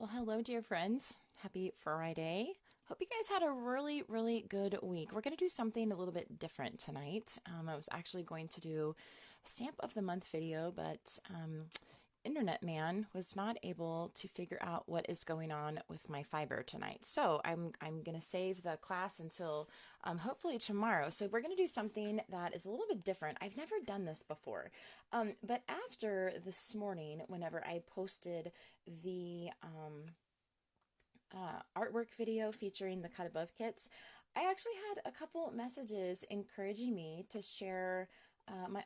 Well, hello, dear friends. Happy Friday. Hope you guys had a really good week. We're going to do something a little bit different tonight. I was actually going to do a stamp of the month video, but Internet Man was not able to figure out what is going on with my fiber tonight. So I'm going to save the class until hopefully tomorrow. So we're going to do something that is a little bit different. I've never done this before. But after this morning, whenever I posted the artwork video featuring the cut above kits, I actually had a couple messages encouraging me to share my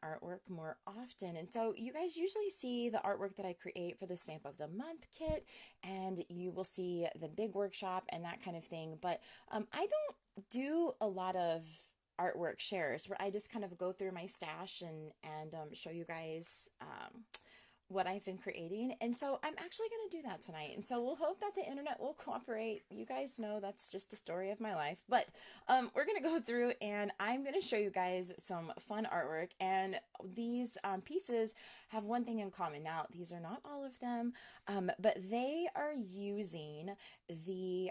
artwork more often. And so you guys usually see the artwork that I create for the Stamp of the Month kit, and you will see the big workshop and that kind of thing. But I don't do a lot of artwork shares where I just kind of go through my stash and show you guys what I've been creating. And so I'm actually going to do that tonight. And so we'll hope that the internet will cooperate. You guys know that's just the story of my life. But we're going to go through and I'm going to show you guys some fun artwork. And these pieces have one thing in common. Now, these are not all of them, but they are using the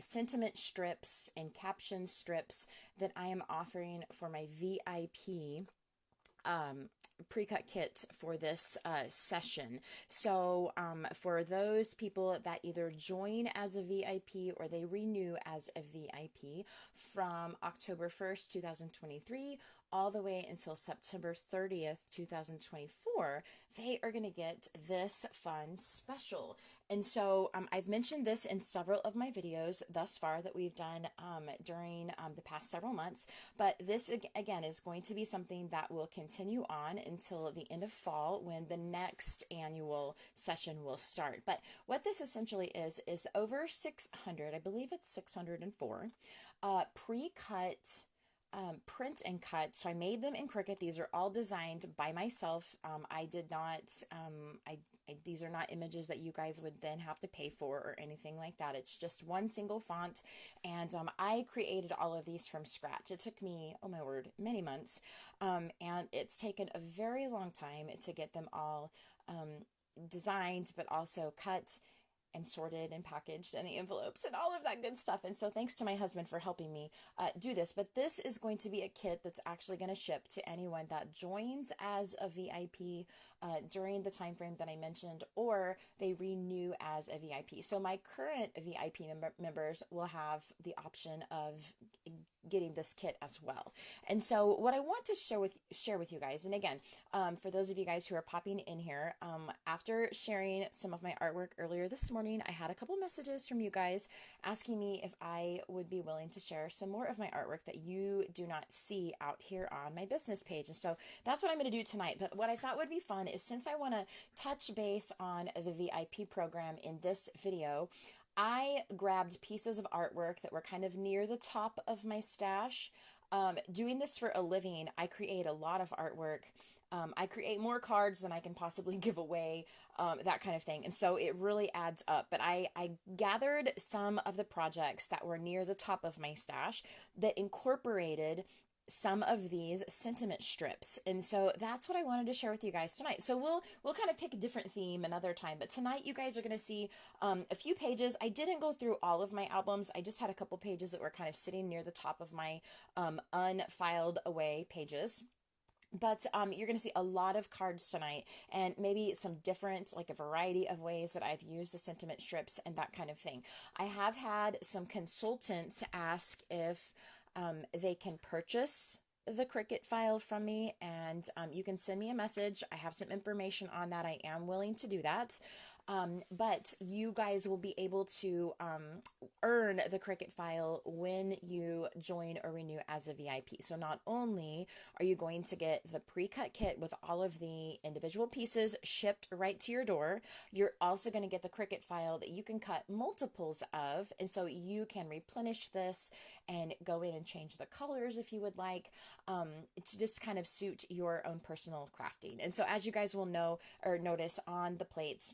sentiment strips and caption strips that I am offering for my VIP pre-cut kit for this session. So for those people that either join as a VIP or they renew as a VIP from October 1st, 2023 all the way until September 30th, 2024, they are going to get this fun special. And so I've mentioned this in several of my videos thus far that we've done during the past several months, but this again is going to be something that will continue on until the end of fall when the next annual session will start. But what this essentially is over 600, I believe it's 604, pre-cut print and cut. So I made them in Cricut. These are all designed by myself. I did not, these are not images that you guys would then have to pay for or anything like that. It's just one single font. And I created all of these from scratch. It took me, oh my word, many months. And it's taken a very long time to get them all designed, but also cut and sorted and packaged and the envelopes and all of that good stuff. And so thanks to my husband for helping me do this. But this is going to be a kit that's actually going to ship to anyone that joins as a VIP during the time frame that I mentioned, or they renew as a VIP. So my current VIP members will have the option of getting this kit as well. And so what I want to share with you guys, and again, for those of you guys who are popping in here, after sharing some of my artwork earlier this morning, I had a couple messages from you guys asking me if I would be willing to share some more of my artwork that you do not see out here on my business page. And so that's what I'm going to do tonight. But what I thought would be fun is, since I want to touch base on the VIP program in this video, I grabbed pieces of artwork that were kind of near the top of my stash. Doing this for a living, I create a lot of artwork. I create more cards than I can possibly give away, that kind of thing. And so it really adds up. But I gathered some of the projects that were near the top of my stash that incorporated some of these sentiment strips. And so that's what I wanted to share with you guys tonight. So we'll kind of pick a different theme another time, but tonight you guys are going to see a few pages. I didn't go through all of my albums. I just had a couple pages that were kind of sitting near the top of my unfiled away pages. But you're going to see a lot of cards tonight, and maybe some different, like a variety of ways that I've used the sentiment strips and that kind of thing. I have had some consultants ask if they can purchase the Cricut file from me, and you can send me a message. I have some information on that. I am willing to do that. But you guys will be able to earn the Cricut file when you join or renew as a VIP. So not only are you going to get the pre-cut kit with all of the individual pieces shipped right to your door, you're also going to get the Cricut file that you can cut multiples of, and so you can replenish this and go in and change the colors if you would like, to just kind of suit your own personal crafting. And so as you guys will know or notice on the plates,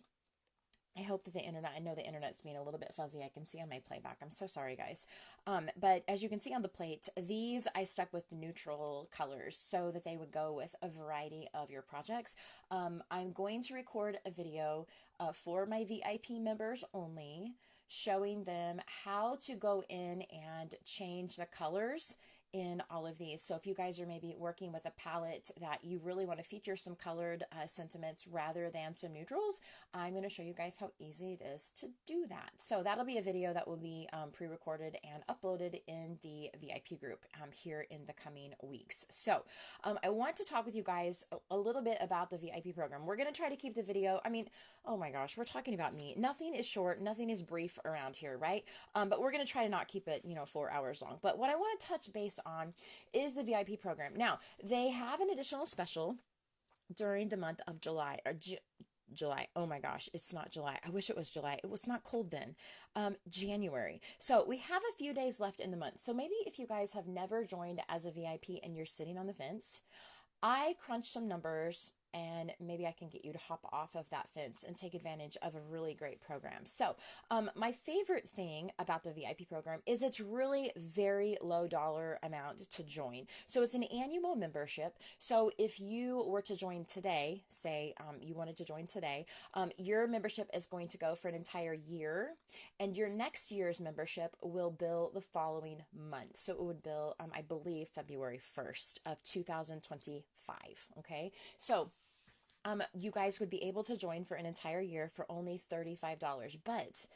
I hope that I know the internet's being a little bit fuzzy. I can see on my playback. I'm so sorry, guys. But as you can see on the plate, these I stuck with neutral colors so that they would go with a variety of your projects. I'm going to record a video for my VIP members only, showing them how to go in and change the colors in all of these. So if you guys are maybe working with a palette that you really want to feature some colored sentiments rather than some neutrals, I'm going to show you guys how easy it is to do that. So that'll be a video that will be pre-recorded and uploaded in the VIP group here in the coming weeks. So I want to talk with you guys a little bit about the VIP program. We're going to try to keep the video, I mean, oh my gosh, we're talking about me. Nothing is short, nothing is brief around here, right? But we're going to try to not keep it, 4 hours long. But what I want to touch base on is the VIP program. Now, they have an additional special during the month of July, or July. Oh my gosh, it's not July. I wish it was July. It was not cold then. January. So we have a few days left in the month. So maybe if you guys have never joined as a VIP and you're sitting on the fence, I crunched some numbers and maybe I can get you to hop off of that fence and take advantage of a really great program. So my favorite thing about the VIP program is it's really very low dollar amount to join. So it's an annual membership. So if you were to join today, say you wanted to join today, your membership is going to go for an entire year, and your next year's membership will bill the following month. So it would bill, I believe, February 1st of 2025. Okay. So you guys would be able to join for an entire year for only $35. But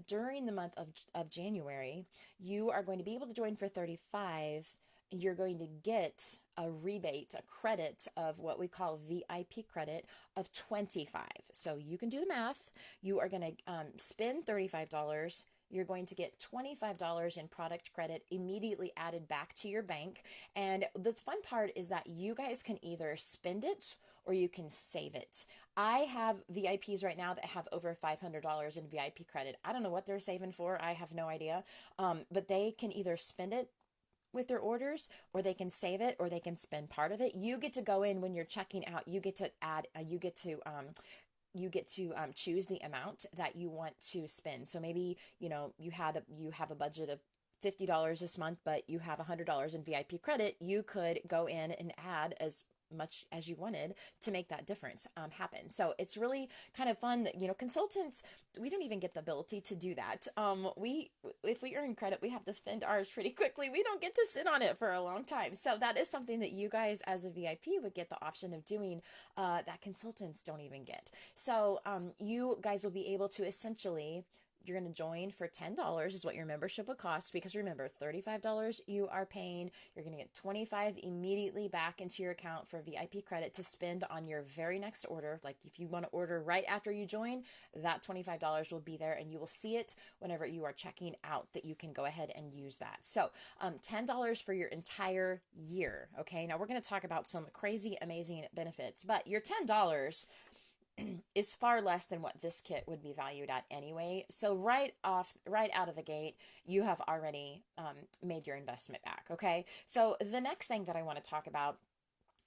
during the month of January, you are going to be able to join for $35. You're going to get a rebate, a credit of what we call VIP credit of $25. So you can do the math. You are going to spend $35. You're going to get $25 in product credit immediately added back to your bank. And the fun part is that you guys can either spend it or you can save it. I have VIPs right now that have over $500 in VIP credit. I don't know what they're saving for. I have no idea. But they can either spend it with their orders, or they can save it, or they can spend part of it. You get to go in when you're checking out. You get to add. You get to choose the amount that you want to spend. So maybe you have a budget of $50 this month, but you have $100 in VIP credit. You could go in and add as much as you wanted to make that difference happen. So it's really kind of fun that, consultants, we don't even get the ability to do that. If we earn credit, we have to spend ours pretty quickly. We don't get to sit on it for a long time. So that is something that you guys as a VIP would get the option of doing that consultants don't even get. So you guys will be able to essentially, you're going to join for $10 is what your membership would cost, because remember, $35 you are paying. You're going to get $25 immediately back into your account for VIP credit to spend on your very next order. Like if you want to order right after you join, that $25 will be there, and you will see it whenever you are checking out that you can go ahead and use that. So $10 for your entire year. Okay, now we're going to talk about some crazy, amazing benefits, but your $10 is far less than what this kit would be valued at anyway. So right out of the gate, you have already made your investment back. Okay. So the next thing that I want to talk about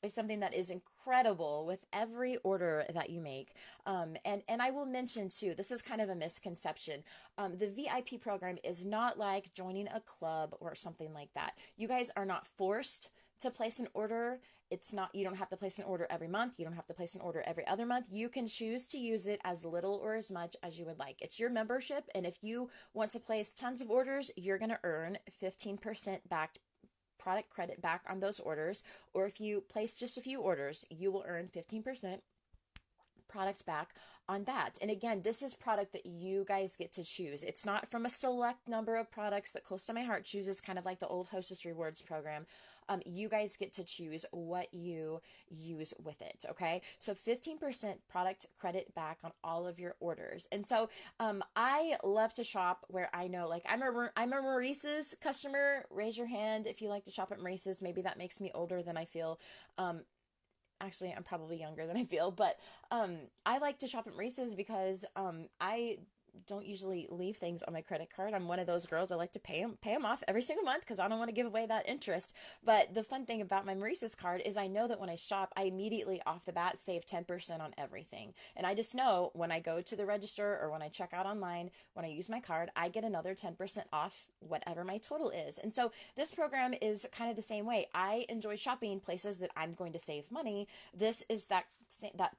is something that is incredible with every order that you make. And I will mention too, this is kind of a misconception. The VIP program is not like joining a club or something like that. You guys are not forced to place an order. It's not, you don't have to place an order every month. You don't have to place an order every other month. You can choose to use it as little or as much as you would like. It's your membership. And if you want to place tons of orders, you're going to earn 15% back product credit back on those orders. Or if you place just a few orders, you will earn 15% product back on that. And again, this is product that you guys get to choose. It's not from a select number of products that Close to My Heart chooses, kind of like the old Hostess Rewards program. You guys get to choose what you use with it. Okay. So 15% product credit back on all of your orders. And so, I love to shop where I know, like I'm a Maurice's customer. Raise your hand if you like to shop at Maurice's. Maybe that makes me older than I feel. Actually, I'm probably younger than I feel, but I like to shop at Maurice's because don't usually leave things on my credit card. I'm one of those girls. I like to pay them off every single month because I don't want to give away that interest. But the fun thing about my Maurice's card is I know that when I shop, I immediately off the bat save 10% on everything. And I just know when I go to the register or when I check out online, when I use my card, I get another 10% off whatever my total is. And so this program is kind of the same way. I enjoy shopping places that I'm going to save money. This is that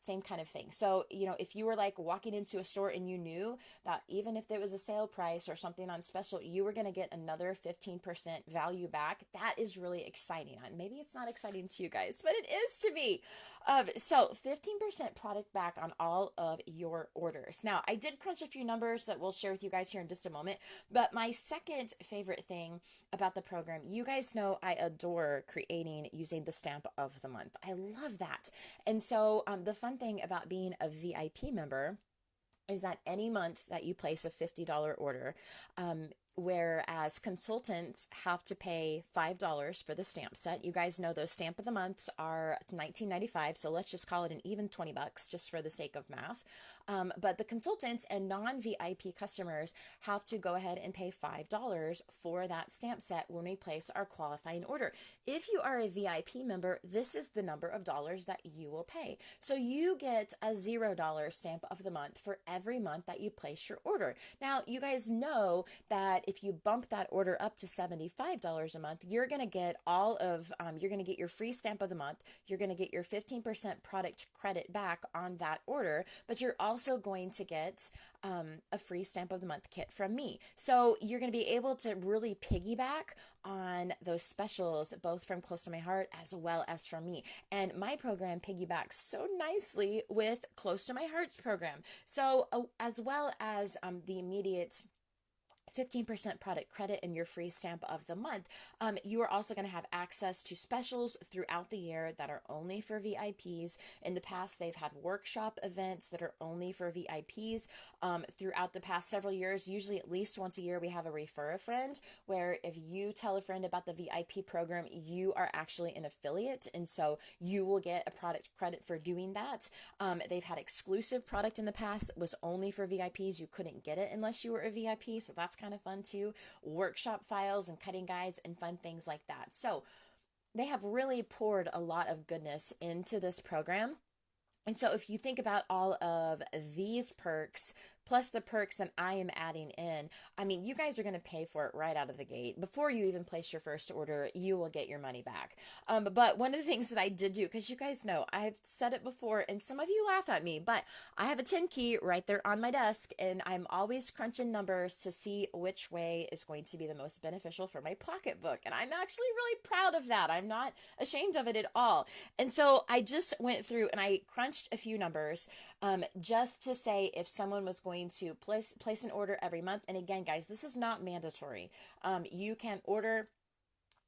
same kind of thing. So, if you were like walking into a store and you knew that even if there was a sale price or something on special, you were going to get another 15% value back, that is really exciting. Maybe it's not exciting to you guys, but it is to me. So 15% product back on all of your orders. Now, I did crunch a few numbers that we'll share with you guys here in just a moment, but my second favorite thing about the program, you guys know I adore creating using the stamp of the month. I love that. And so the fun thing about being a VIP member is that any month that you place a $50 order, whereas consultants have to pay $5 for the stamp set. You guys know those stamp of the months are $19.95, so let's just call it an even $20 just for the sake of math. But the consultants and non-VIP customers have to go ahead and pay $5 for that stamp set when we place our qualifying order. If you are a VIP member, this is the number of dollars that you will pay. So you get a $0 stamp of the month for every month that you place your order. Now, you guys know that if you bump that order up to $75 a month, you're going to get you're going to get your free stamp of the month. You're going to get your 15% product credit back on that order, but you're also going to get a free stamp of the month kit from me. So you're going to be able to really piggyback on those specials, both from Close to My Heart as well as from me. And my program piggybacks so nicely with Close to My Heart's program. So as well as the immediate 15% product credit and your free stamp of the month, you are also going to have access to specials throughout the year that are only for VIPs. In the past, they've had workshop events that are only for VIPs. Throughout the past several years, usually at least once a year, we have a refer a friend, where if you tell a friend about the VIP program, you are actually an affiliate, and so you will get a product credit for doing that. They've had exclusive product in the past that was only for VIPs. You couldn't get it unless you were a VIP, so that's kind of fun too. Workshop files and cutting guides and fun things like that. So they have really poured a lot of goodness into this program. And so if you think about all of these perks, plus the perks that I am adding in, I mean, you guys are going to pay for it right out of the gate. Before you even place your first order, you will get your money back. But one of the things that I did do, because you guys know, I've said it before, and some of you laugh at me, but I have a 10 key right there on my desk, and I'm always crunching numbers to see which way is going to be the most beneficial for my pocketbook. And I'm actually really proud of that. I'm not ashamed of it at all. And so I just went through and I crunched a few numbers just to say if someone was going to place an order every month. And again, guys, this is not mandatory. You can order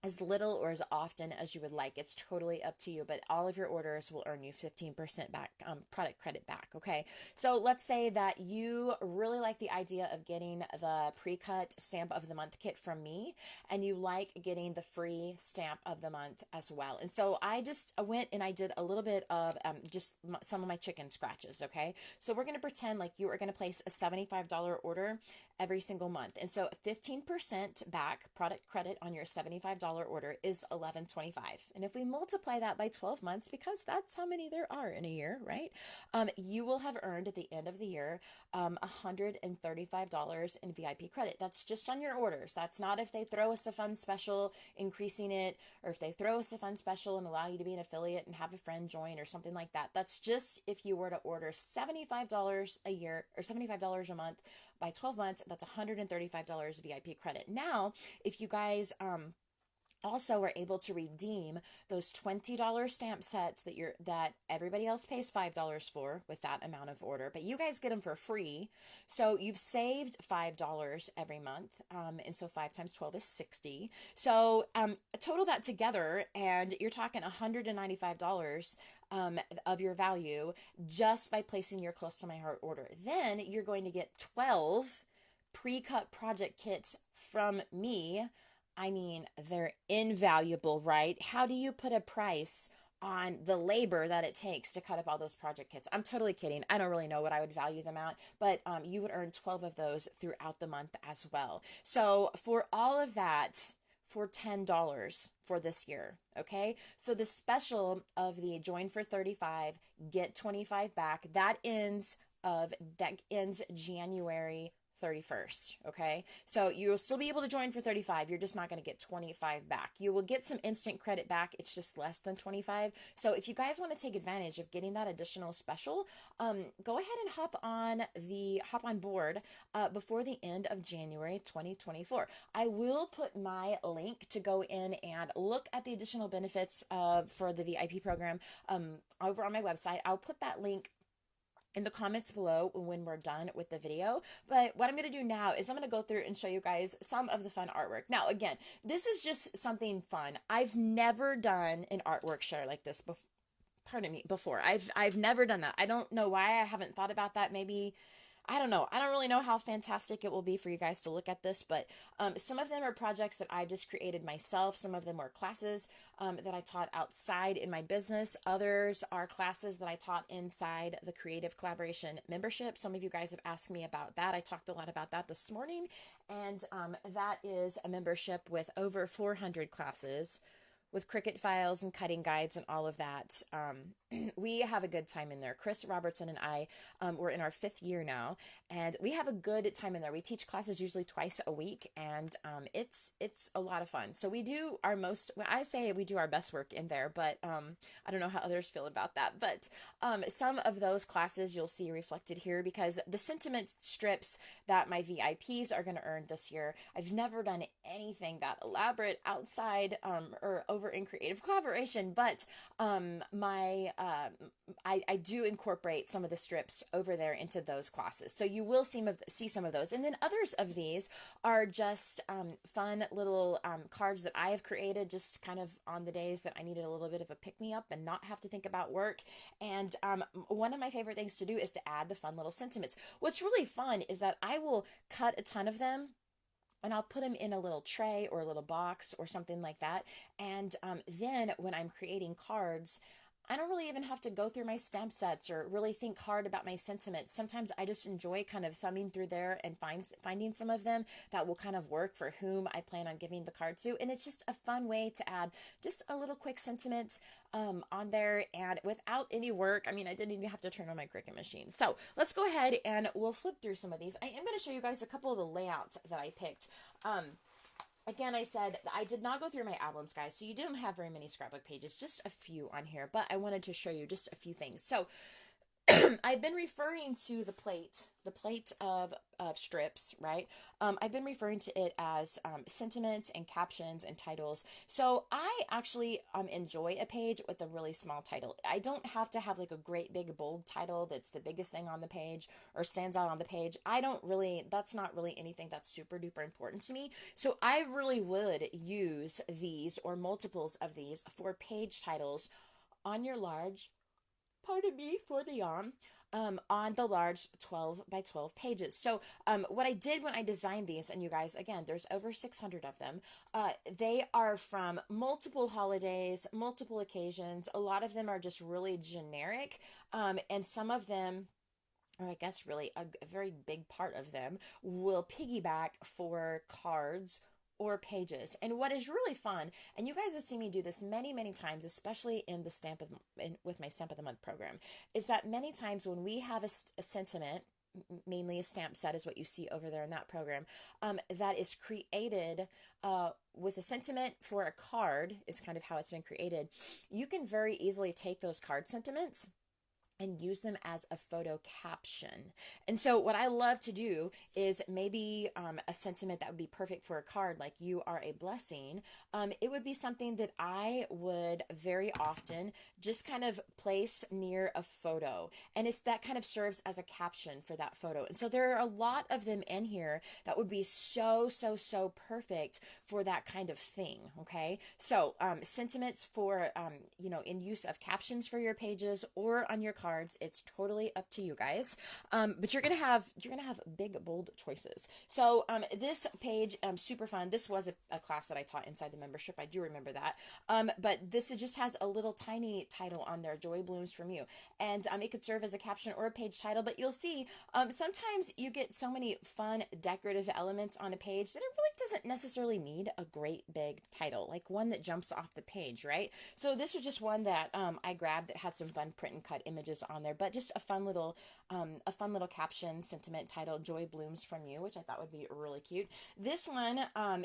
as little or as often as you would like. It's totally up to you, but all of your orders will earn you 15% back, product credit back. Okay. So let's say that you really like the idea of getting the pre-cut stamp of the month kit from me, and you like getting the free stamp of the month as well. And so I just went and I did a little bit of just some of my chicken scratches. Okay. So we're going to pretend like you are going to place a $75 order every single month. And so 15% back product credit on your $75 order is $11.25. And if we multiply that by 12 months, because that's how many there are in a year, right? You will have earned at the end of the year $135 in VIP credit. That's just on your orders. That's not if they throw us a fun special increasing it, or if they throw us a fun special and allow you to be an affiliate and have a friend join or something like that. That's just if you were to order $75 a year or $75 a month by 12 months, that's $135 VIP credit. Now, if you guys also are able to redeem those $20 stamp sets that everybody else pays $5 for with that amount of order, but you guys get them for free. So you've saved $5 every month. And so 5 times 12 is 60. So total that together, and you're talking $195 of your value just by placing your Close to My Heart order. Then you're going to get 12 pre-cut project kits from me. I mean, they're invaluable, right? How do you put a price on the labor that it takes to cut up all those project kits. I'm totally kidding. I don't really know what I would value them at, but you would earn 12 of those throughout the month as well. So for all of that, for $10 for this year, okay? So the special of the join for 35, get 25 back, that ends January 31st, okay? So you'll still be able to join for 35. You're just not going to get 25 back. You will get some instant credit back. It's just less than 25. So if you guys want to take advantage of getting that additional special, go ahead and hop on board before the end of January 2024. I will put my link to go in and look at the additional benefits for the VIP program over on my website. I'll put that link in the comments below when we're done with the video. But what I'm going to do now is I'm going to go through and show you guys some of the fun artwork. Now, again, this is just something fun. I've never done an artwork share like this before. I've never done that. I don't know why I haven't thought about that. Maybe, I don't know. I don't really know how fantastic it will be for you guys to look at this, but some of them are projects that I just created myself. Some of them were classes that I taught outside in my business. Others are classes that I taught inside the Creative Collaboration membership. Some of you guys have asked me about that. I talked a lot about that this morning, and that is a membership with over 400 classes, with Cricut files and cutting guides and all of that. We have a good time in there. Chris Robertson and I, we're in our 5th year now, and we have a good time in there. We teach classes usually twice a week, and it's a lot of fun. So we do our most, well, I say we do our best work in there, but I don't know how others feel about that. But some of those classes you'll see reflected here, because the sentiment strips that my VIPs are going to earn this year, I've never done anything that elaborate outside or over in Creative Collaboration, but I do incorporate some of the strips over there into those classes. So you will see some of those. And then others of these are just fun little cards that I have created just kind of on the days that I needed a little bit of a pick-me-up and not have to think about work. And one of my favorite things to do is to add the fun little sentiments. What's really fun is that I will cut a ton of them, and I'll put them in a little tray or a little box or something like that. And then when I'm creating cards, I don't really even have to go through my stamp sets or really think hard about my sentiments. Sometimes I just enjoy kind of thumbing through there and finding some of them that will kind of work for whom I plan on giving the card to. And it's just a fun way to add just a little quick sentiment on there, and without any work. I mean, I didn't even have to turn on my Cricut machine. So let's go ahead and we'll flip through some of these. I am going to show you guys a couple of the layouts that I picked. Again, I said I did not go through my albums, guys, so you didn't have very many scrapbook pages, just a few on here, but I wanted to show you just a few things. So I've been referring to the plate of strips, right? I've been referring to it as sentiments and captions and titles. So I actually enjoy a page with a really small title. I don't have to have like a great big bold title that's the biggest thing on the page or stands out on the page. That's not really anything that's super duper important to me. So I really would use these or multiples of these for page titles on your large, pardon me for the yawn, on the large 12 by 12 pages. So what I did when I designed these, and you guys, again, there's over 600 of them, they are from multiple holidays, multiple occasions. A lot of them are just really generic, and some of them, or I guess really a very big part of them, will piggyback for cards or pages. And what is really fun, and you guys have seen me do this many, many times, especially in the with my Stamp of the Month program, is that many times when we have a sentiment, mainly a stamp set is what you see over there in that program, that is created with a sentiment for a card, is kind of how it's been created. You can very easily take those card sentiments and use them as a photo caption. And so what I love to do is maybe a sentiment that would be perfect for a card, like "you are a blessing." It would be something that I would very often just kind of place near a photo, and that kind of serves as a caption for that photo. And so there are a lot of them in here that would be so perfect for that kind of thing. Okay, so sentiments for in use of captions for your pages or on your cards. cards. It's totally up to you guys. But you're gonna have big, bold choices. So this page, super fun. This was a class that I taught inside the membership. I do remember that. But this just has a little tiny title on there, Joy Blooms from You. And it could serve as a caption or a page title, but you'll see sometimes you get so many fun decorative elements on a page that it really doesn't necessarily need a great big title, like one that jumps off the page, right? So this was just one that I grabbed that had some fun print and cut images on there, but just a fun little caption sentiment titled Joy Blooms from You, which I thought would be really cute. This one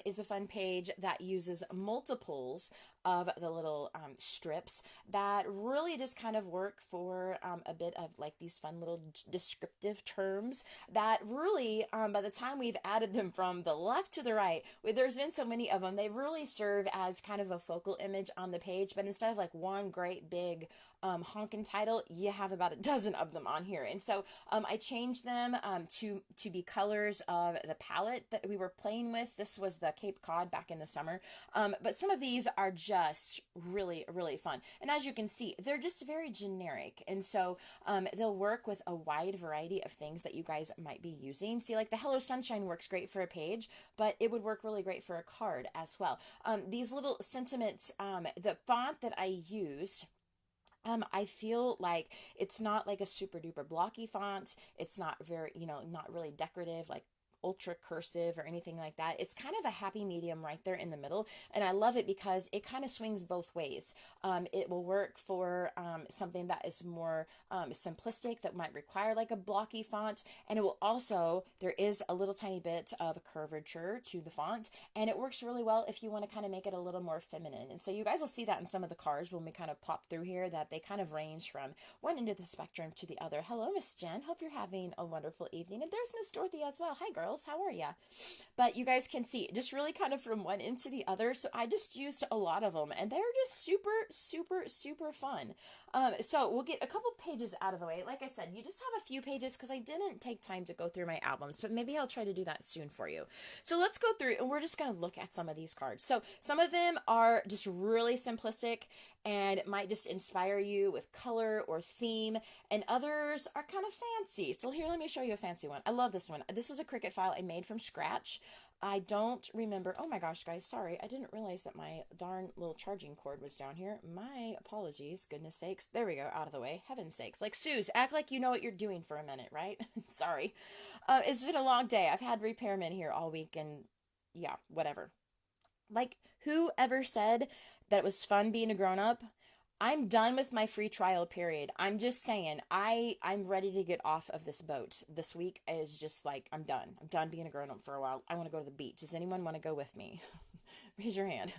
is a fun page that uses multiples of the little strips that really just kind of work for a bit of like these fun little descriptive terms that really, by the time we've added them from the left to the right, there's been so many of them, they really serve as kind of a focal image on the page, but instead of like one great big honking title, you have about a dozen of them on here. And so I changed them to be colors of the palette that we were playing with. This was the Cape Cod back in the summer. But some of these are just really, really fun. And as you can see, they're just very generic. And so they'll work with a wide variety of things that you guys might be using. See, like the Hello Sunshine works great for a page, but it would work really great for a card as well. These little sentiments, the font that I used, I feel like it's not like a super duper blocky font. It's not very, not really decorative, like ultra cursive or anything like that. It's kind of a happy medium right there in the middle. And I love it because it kind of swings both ways. It will work for something that is more simplistic, that might require like a blocky font. And it will also, there is a little tiny bit of curvature to the font. And it works really well if you want to kind of make it a little more feminine. And so you guys will see that in some of the cards when we kind of pop through here, that they kind of range from one end of the spectrum to the other. Hello, Miss Jen. Hope you're having a wonderful evening. And there's Miss Dorothy as well. Hi, girls. How are ya? But you guys can see just really kind of from one end to the other. So I just used a lot of them, and they're just super, super, super fun. So we'll get a couple pages out of the way. Like I said, you just have a few pages because I didn't take time to go through my albums, but maybe I'll try to do that soon for you. So let's go through, and we're just going to look at some of these cards. So some of them are just really simplistic and it might just inspire you with color or theme, and others are kind of fancy. So here, let me show you a fancy one. I love this one. This was a Cricut file I made from scratch. I don't remember. Oh my gosh, guys, sorry. I didn't realize that my darn little charging cord was down here. My apologies, goodness sakes. There we go, out of the way. Heaven's sakes. Like, Suze, act like you know what you're doing for a minute, right? Sorry. It's been a long day. I've had repairmen here all week, and yeah, whatever. Like, who ever said that it was fun being a grown-up? I'm done with my free trial period. I'm just saying, I'm ready to get off of this boat. This week is just like, I'm done. I'm done being a grown-up for a while. I want to go to the beach. Does anyone want to go with me? Raise your hand.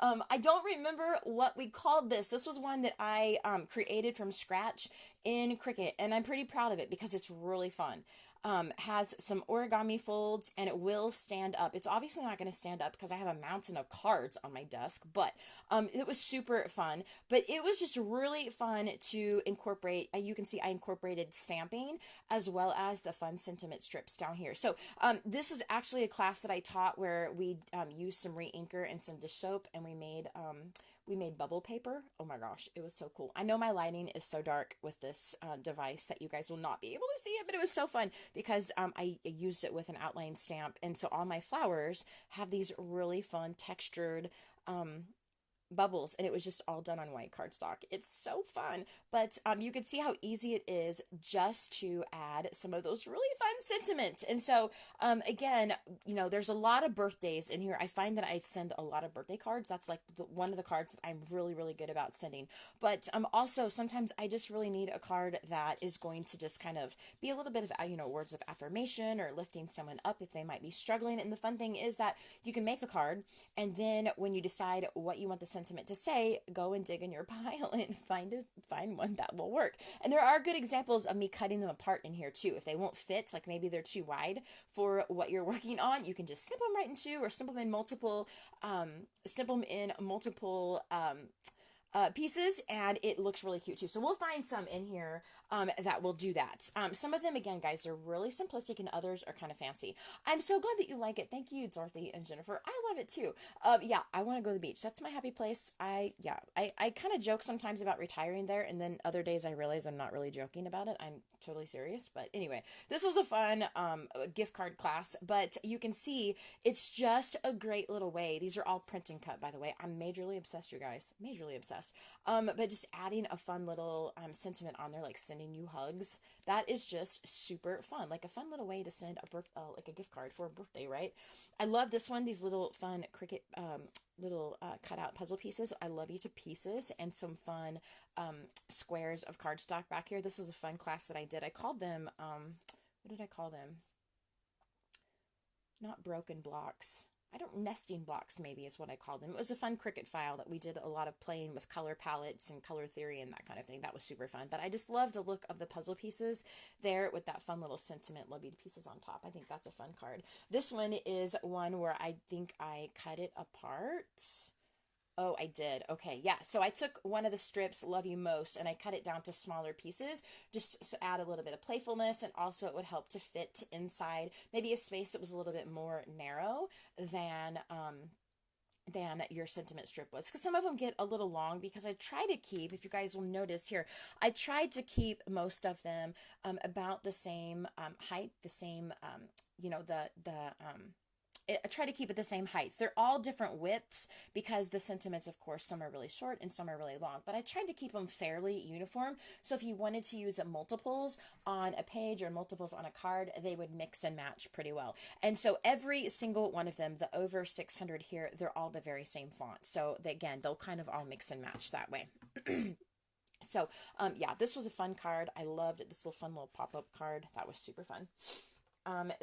I don't remember what we called this. This was one that I created from scratch in Cricut, and I'm pretty proud of it because it's really fun. Has some origami folds, and it will stand up. It's obviously not going to stand up because I have a mountain of cards on my desk, but it was super fun. But it was just really fun to incorporate. You can see I incorporated stamping as well as the fun sentiment strips down here. So this is actually a class that I taught where we used some re-inker and some dish soap, and we made bubble paper. Oh my gosh, it was so cool. I know my lighting is so dark with this device that you guys will not be able to see it, but it was so fun because I used it with an outline stamp. And so all my flowers have these really fun textured bubbles, and it was just all done on white cardstock. It's so fun, but you can see how easy it is just to add some of those really fun sentiments. And so again, there's a lot of birthdays in here. I find that I send a lot of birthday cards. That's like one of the cards that I'm really, really good about sending. But also sometimes I just really need a card that is going to just kind of be a little bit of words of affirmation or lifting someone up if they might be struggling. And the fun thing is that you can make the card, and then when you decide what you want the sentiment to say, go and dig in your pile and find one that will work. And there are good examples of me cutting them apart in here too. If they won't fit, like maybe they're too wide for what you're working on, you can just snip them right in two, or snip them in multiple pieces, and it looks really cute too. So we'll find some in here that will do that. Some of them, again, guys, are really simplistic, and others are kind of fancy. I'm so glad that you like it. Thank you, Dorothy and Jennifer. I love it too. Yeah, I want to go to the beach. That's my happy place. I kind of joke sometimes about retiring there, and then other days I realize I'm not really joking about it. I'm totally serious. But anyway, this was a fun gift card class, but you can see it's just a great little way. These are all print and cut, by the way. I'm majorly obsessed, you guys. Majorly obsessed. But just adding a fun little sentiment on there, like sending you hugs, that is just super fun. Like a fun little way to send like a gift card for a birthday, right? I love this one. These little fun Cricut little cutout puzzle pieces. I love you to pieces, and some fun squares of cardstock back here. This was a fun class that I did. I called them what did I call them? Not broken blocks. I don't, nesting blocks maybe is what I called them. It was a fun Cricut file that we did a lot of playing with color palettes and color theory and that kind of thing. That was super fun. But I just love the look of the puzzle pieces there with that fun little sentiment love you to pieces on top. I think that's a fun card. This one is one where I think I cut it apart. Oh, I did. Okay, yeah. So I took one of the strips, Love You Most, and I cut it down to smaller pieces, just to add a little bit of playfulness, and also it would help to fit inside maybe a space that was a little bit more narrow than your sentiment strip was, because some of them get a little long, because I try to keep, if you guys will notice here, I tried to keep most of them about the same height, the same, you know, I try to keep it the same height. They're all different widths because the sentiments, of course, some are really short and some are really long, but I tried to keep them fairly uniform. So if you wanted to use multiples on a page or multiples on a card, they would mix and match pretty well. And so every single one of them, the over 600 here, they're all the very same font. So again, they'll kind of all mix and match that way. So yeah, this was a fun card. I loved it. This little fun little pop-up card. That was super fun.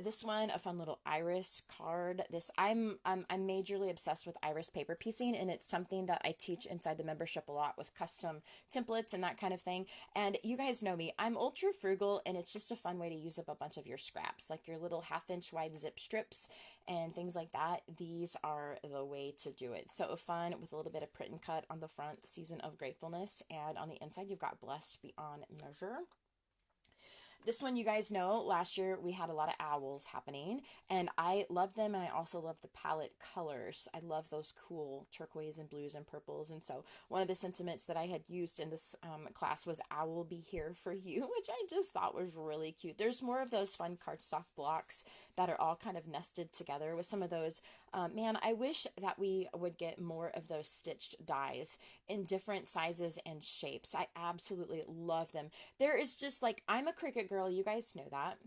This one, a fun little iris card. I'm majorly obsessed with iris paper piecing, and it's something that I teach inside the membership a lot with custom templates and that kind of thing. And you guys know me, I'm ultra frugal, and it's just a fun way to use up a bunch of your scraps, like your little 1/2 inch wide zip strips and things like that. These are the way to do it. So fun with a little bit of print and cut on the front, Season of Gratefulness, and on the inside you've got Blessed Beyond Measure. This one, you guys know, last year we had a lot of owls happening, and I love them, and I also love the palette colors. I love those cool turquoise and blues and purples, and so one of the sentiments that I had used in this class was "Owl be here for you," which I just thought was really cute. There's more of those fun cardstock blocks that are all kind of nested together with some of those. Man, I wish that we would get more of those stitched dies in different sizes and shapes. I absolutely love them. There is just like, I'm a Cricut girl, you guys know that.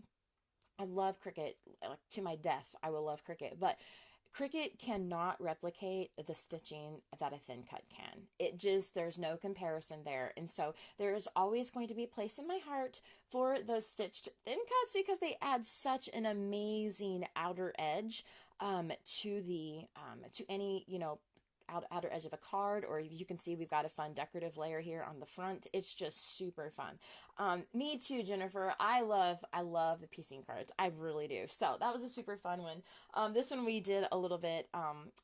I love Cricut, like to my death. I will love Cricut, but Cricut cannot replicate the stitching that a thin cut can. It just, there's no comparison there. And so there is always going to be a place in my heart for those stitched thin cuts, because they add such an amazing outer edge to any, you know, outer edge of a card, or you can see we've got a fun decorative layer here on the front. It's just super fun. Me too, Jennifer. I love the piecing cards. I really do. So that was a super fun one. This one we did a little bit.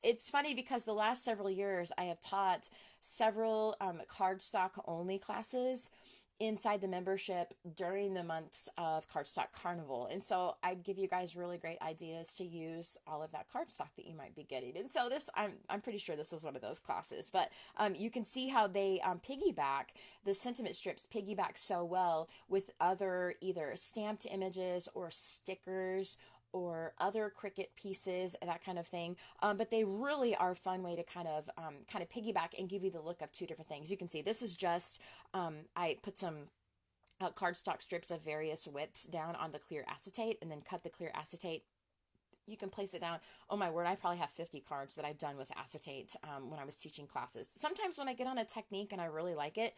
It's funny because the last several years I have taught several cardstock only classes inside the membership during the months of Cardstock Carnival. And so I give you guys really great ideas to use all of that cardstock that you might be getting. And so this, I'm pretty sure this was one of those classes, but you can see how they piggyback, the sentiment strips piggyback so well with other either stamped images or stickers or other Cricut pieces, that kind of thing. But they really are a fun way to kind of piggyback and give you the look of two different things. You can see this is just, I put some cardstock strips of various widths down on the clear acetate and then cut the clear acetate. You can place it down. Oh my word, I probably have 50 cards that I've done with acetate when I was teaching classes. Sometimes when I get on a technique and I really like it,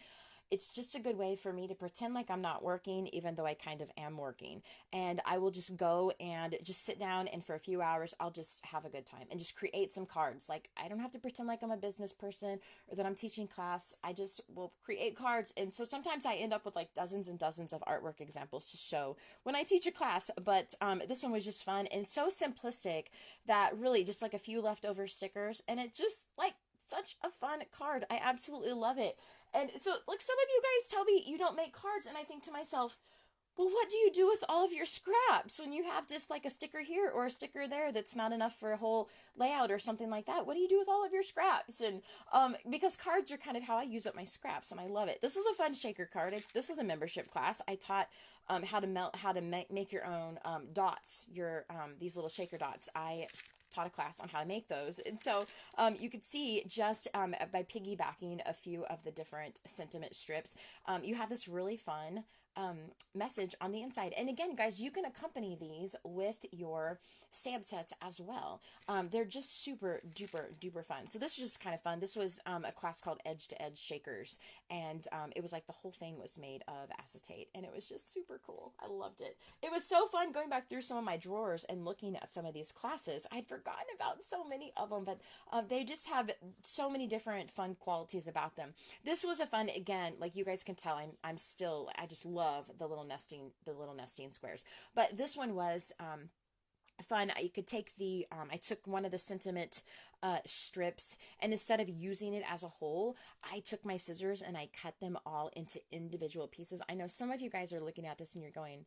it's just a good way for me to pretend like I'm not working, even though I kind of am working. And I will just go and just sit down, and for a few hours, I'll just have a good time and just create some cards. Like, I don't have to pretend like I'm a business person or that I'm teaching class. I just will create cards. And so sometimes I end up with like dozens and dozens of artwork examples to show when I teach a class. But this one was just fun and so simplistic that really just like a few leftover stickers, and it just like such a fun card. I absolutely love it. And so, like, some of you guys tell me you don't make cards, and I think to myself, well, what do you do with all of your scraps when you have just like a sticker here or a sticker there that's not enough for a whole layout or something like that? What do you do with all of your scraps? And because cards are kind of how I use up my scraps, and I love it. This is a fun shaker card. This was a membership class. I taught how to make your own dots, these little shaker dots. I taught a class on how to make those. And so you could see just by piggybacking a few of the different sentiment strips, you have this really fun message on the inside. And again, guys, you can accompany these with your stamp sets as well. They're just super duper fun. So this was just kind of fun. This was a class called Edge to Edge Shakers, and it was like the whole thing was made of acetate, and it was just super cool. I loved it. It was so fun going back through some of my drawers and looking at some of these classes. I'd forgotten about so many of them, but they just have so many different fun qualities about them. This was a fun, again, like you guys can tell, I just love the little nesting squares. But this one was fun. You could take I took one of the sentiment strips, and instead of using it as a whole, I took my scissors and I cut them all into individual pieces. I know some of you guys are looking at this and you're going,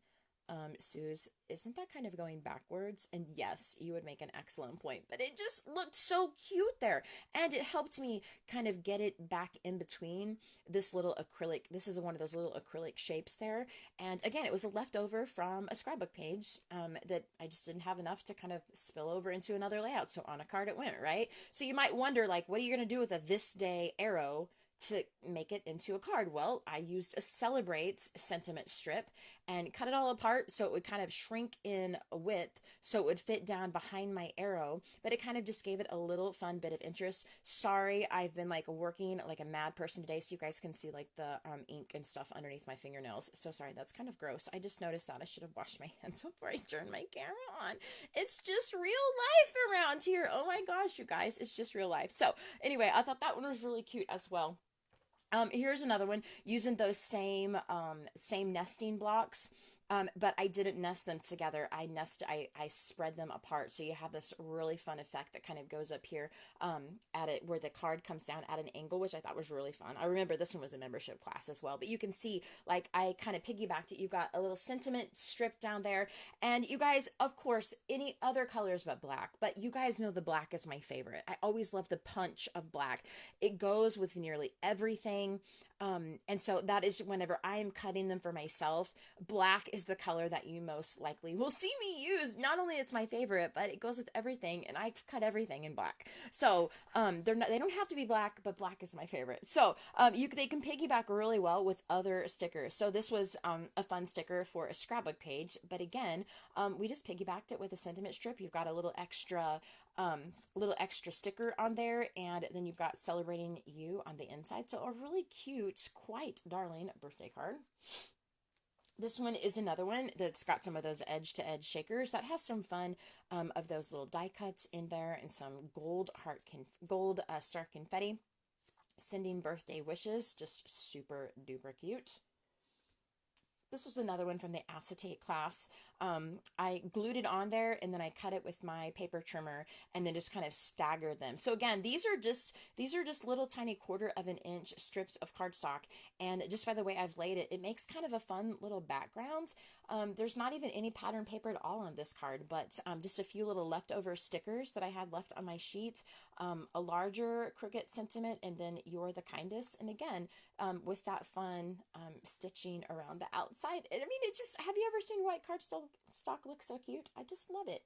Suze, isn't that kind of going backwards? And yes, you would make an excellent point, but it just looked so cute there. And it helped me kind of get it back in between this little acrylic. This is one of those little acrylic shapes there. And again, it was a leftover from a scrapbook page that I just didn't have enough to kind of spill over into another layout. So on a card it went, right? So you might wonder, like, what are you going to do with a this day arrow to make it into a card? Well, I used a Celebrates sentiment strip and cut it all apart so it would kind of shrink in width so it would fit down behind my arrow, but it kind of just gave it a little fun bit of interest. Sorry, I've been like working like a mad person today, so you guys can see like the ink and stuff underneath my fingernails. So sorry, that's kind of gross. I just noticed that. I should have washed my hands before I turned my camera on. It's just real life around here. Oh my gosh, you guys, it's just real life. So anyway, I thought that one was really cute as well. Here's another one using those same nesting blocks. But I didn't nest them together. I spread them apart. So you have this really fun effect that kind of goes up here at it where the card comes down at an angle, which I thought was really fun. I remember this one was a membership class as well, but you can see like I kind of piggybacked it. You've got a little sentiment strip down there, and you guys, of course, any other colors but black, but you guys know the black is my favorite. I always love the punch of black. It goes with nearly everything. And so that is whenever I am cutting them for myself, black is the color that you most likely will see me use. Not only it's my favorite, but it goes with everything, and I cut everything in black. So they don't have to be black, but black is my favorite. So they can piggyback really well with other stickers. So this was a fun sticker for a scrapbook page, but again, we just piggybacked it with a sentiment strip. You've got a little extra sticker on there, and then you've got Celebrating You on the inside. So a really cute, quite darling birthday card. This one is another one that's got some of those edge-to-edge shakers that has some fun of those little die cuts in there and some gold star confetti. Sending birthday wishes, just super duper cute. This was another one from the acetate class. I glued it on there, and then I cut it with my paper trimmer and then just kind of staggered them. So again, these are just little tiny 1/4 of an inch strips of cardstock. And just by the way I've laid it, it makes kind of a fun little background. There's not even any pattern paper at all on this card, but just a few little leftover stickers that I had left on my sheet, a larger Cricut sentiment, and then You're the Kindest. And again, with that fun stitching around the outside. I mean, have you ever seen white cardstock look so cute? I just love it.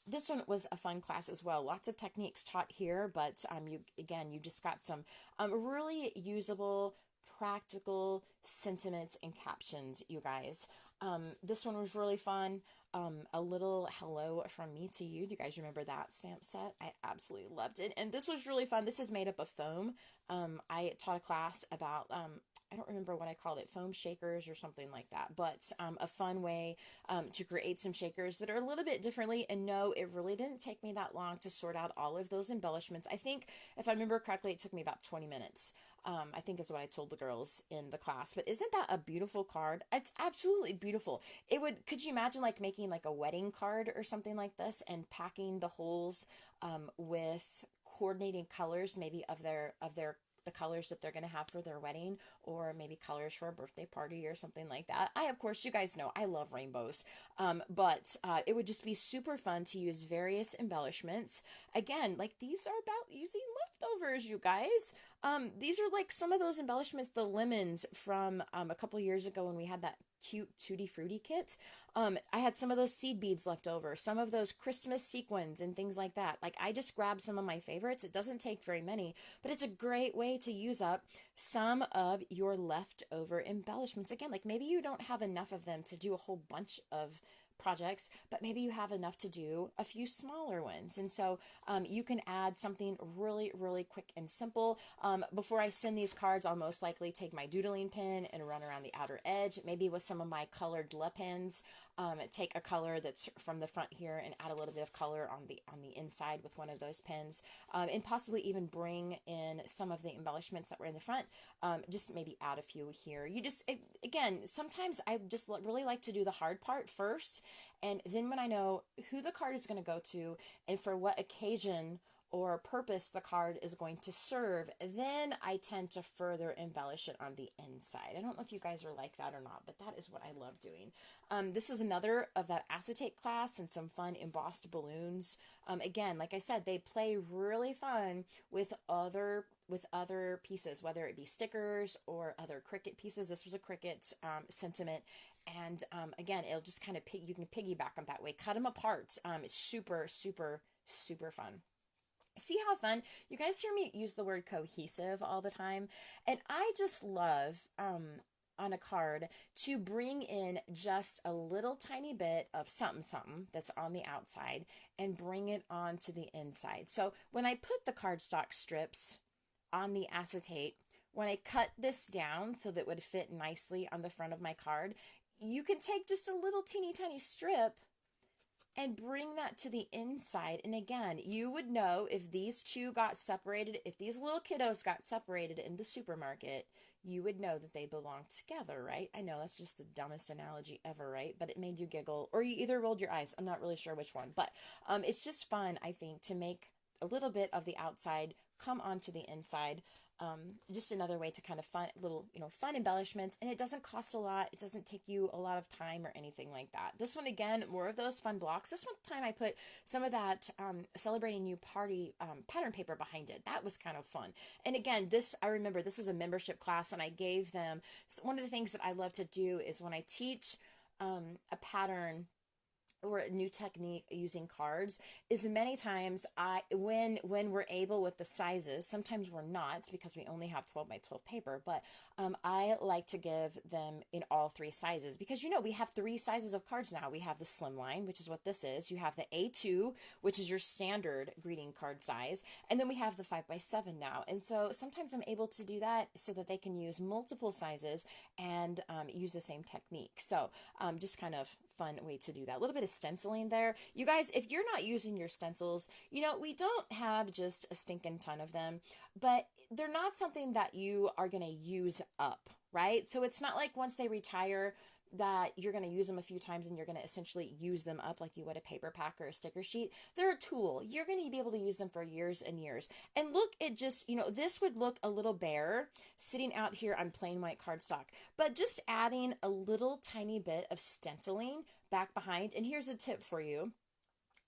This one was a fun class as well. Lots of techniques taught here, but you just got some really usable, practical sentiments and captions, you guys. This one was really fun. A little hello from me to you. Do you guys remember that stamp set? I absolutely loved it. And this was really fun. This is made up of foam. I taught a class about, I don't remember what I called it, foam shakers or something like that, but a fun way to create some shakers that are a little bit differently. And no, it really didn't take me that long to sort out all of those embellishments. I think, if I remember correctly, it took me about 20 minutes. I think is what I told the girls in the class. But isn't that a beautiful card? It's absolutely beautiful. Could you imagine like making like a wedding card or something like this and packing the holes with coordinating colors, maybe of their the colors that they're going to have for their wedding, or maybe colors for a birthday party or something like that. Of course, you guys know I love rainbows, but it would just be super fun to use various embellishments. Again, like these are about using leftovers, you guys. These are like some of those embellishments, the lemons from a couple years ago when we had that cute Tutti Frutti kit. I had some of those seed beads left over, some of those Christmas sequins and things like that. Like I just grabbed some of my favorites. It doesn't take very many, but it's a great way to use up some of your leftover embellishments. Again, like maybe you don't have enough of them to do a whole bunch of projects, but maybe you have enough to do a few smaller ones. And so you can add something really, really quick and simple. Before I send these cards, I'll most likely take my doodling pen and run around the outer edge, maybe with some of my colored Le Pens. Take a color that's from the front here and add a little bit of color on the inside with one of those pens, and possibly even bring in some of the embellishments that were in the front. Just maybe add a few here. Again, sometimes I just really like to do the hard part first, and then when I know who the card is going to go to and for what occasion or purpose the card is going to serve, then I tend to further embellish it on the inside. I don't know if you guys are like that or not, but that is what I love doing. This is another of that acetate class and some fun embossed balloons. Again, like I said, they play really fun with other pieces, whether it be stickers or other Cricut pieces. This was a Cricut sentiment. And again, it'll just kind of you can piggyback them that way. Cut them apart. It's super, super, super fun. See how fun? You guys hear me use the word cohesive all the time. And I just love on a card to bring in just a little tiny bit of something that's on the outside and bring it onto the inside. So when I put the cardstock strips on the acetate, when I cut this down so that it would fit nicely on the front of my card, you can take just a little teeny tiny strip and bring that to the inside. And again, you would know if these two got separated, if these little kiddos got separated in the supermarket, you would know that they belong together, right? I know that's just the dumbest analogy ever, right? But it made you giggle, or you either rolled your eyes. I'm not really sure which one, but it's just fun, I think, to make a little bit of the outside come onto the inside. Just another way to kind of fun embellishments, and it doesn't cost a lot. It doesn't take you a lot of time or anything like that. This one, again, more of those fun blocks. This one time I put some of that Celebrating You Party pattern paper behind it. That was kind of fun. And again, I remember this was a membership class, and I gave them, one of the things that I love to do is when I teach a pattern or a new technique using cards, is many times when we're able with the sizes, sometimes we're not because we only have 12 by 12 paper, but I like to give them in all three sizes because we have three sizes of cards now. We have the slimline, which is what this is. You have the A2, which is your standard greeting card size, and then we have the 5 by 7 now. And so sometimes I'm able to do that so that they can use multiple sizes and use the same technique. So just kind of fun way to do that. A little bit of stenciling there. You guys, if you're not using your stencils, we don't have just a stinking ton of them, but they're not something that you are going to use up, right? So it's not like once they retire that you're going to use them a few times and you're going to essentially use them up like you would a paper pack or a sticker sheet. They're a tool. You're going to be able to use them for years and years. And look, it just, this would look a little bare sitting out here on plain white cardstock, but just adding a little tiny bit of stenciling back behind. And here's a tip for you.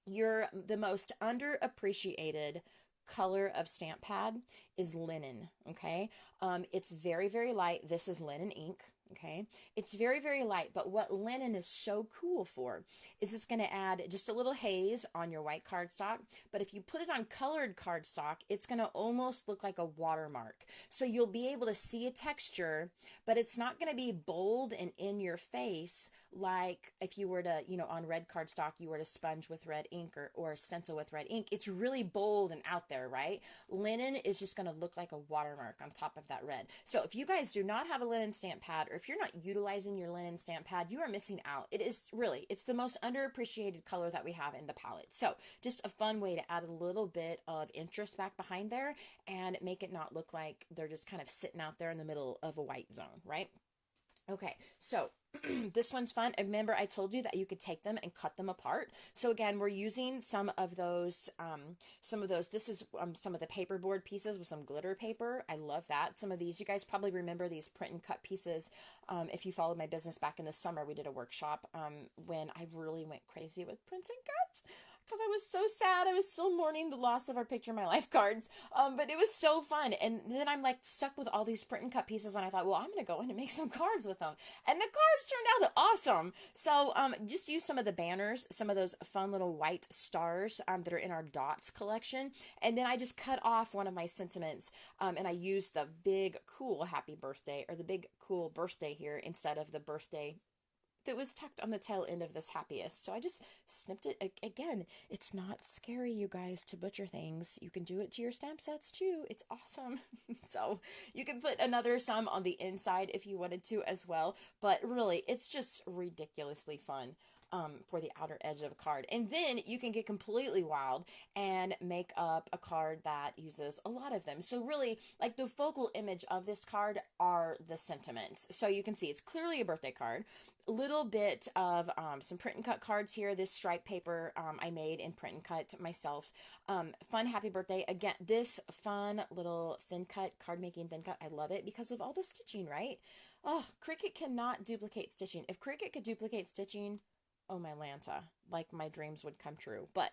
The most underappreciated color of stamp pad is linen, okay? It's very, very light. This is linen ink. Okay, it's very, very light, but what linen is so cool for is it's going to add just a little haze on your white cardstock, but if you put it on colored cardstock, it's going to almost look like a watermark. So you'll be able to see a texture, but it's not going to be bold and in your face like if you were to, on red cardstock, you were to sponge with red ink or stencil with red ink. It's really bold and out there, right? Linen is just going to look like a watermark on top of that red. So if you guys do not have a linen stamp pad, or if you're not utilizing your linen stamp pad, you are missing out. It's the most underappreciated color that we have in the palette. So just a fun way to add a little bit of interest back behind there and make it not look like they're just kind of sitting out there in the middle of a white zone, right? Okay, so this one's fun. Remember, I told you that you could take them and cut them apart. So again, we're using some of those. This is some of the paperboard pieces with some glitter paper. I love that. Some of these, you guys probably remember these print and cut pieces. If you followed my business back in the summer, we did a workshop when I really went crazy with print and cut because I was so sad. I was still mourning the loss of our Picture My Life cards. But it was so fun. And then I'm like stuck with all these print and cut pieces, and I thought, well, I'm gonna go in and make some cards with them. And the cards turned out awesome. So just use some of the banners, some of those fun little white stars that are in our dots collection. And then I just cut off one of my sentiments, and I used the big cool happy birthday, or the big cool birthday here, instead of the birthday that was tucked on the tail end of this happiest. So I just snipped it. Again, it's not scary, you guys, to butcher things. You can do it to your stamp sets too. It's awesome. So you can put another some on the inside if you wanted to as well. But really, it's just ridiculously fun. For the outer edge of a card. And then you can get completely wild and make up a card that uses a lot of them. So really, like, the focal image of this card are the sentiments. So you can see it's clearly a birthday card. Little bit of some print and cut cards here. This stripe paper I made in print and cut myself. Fun happy birthday. Again, this fun little thin cut, card making thin cut. I love it because of all the stitching, right? Oh, Cricut cannot duplicate stitching. If Cricut could duplicate stitching, oh my Lanta, like my dreams would come true. But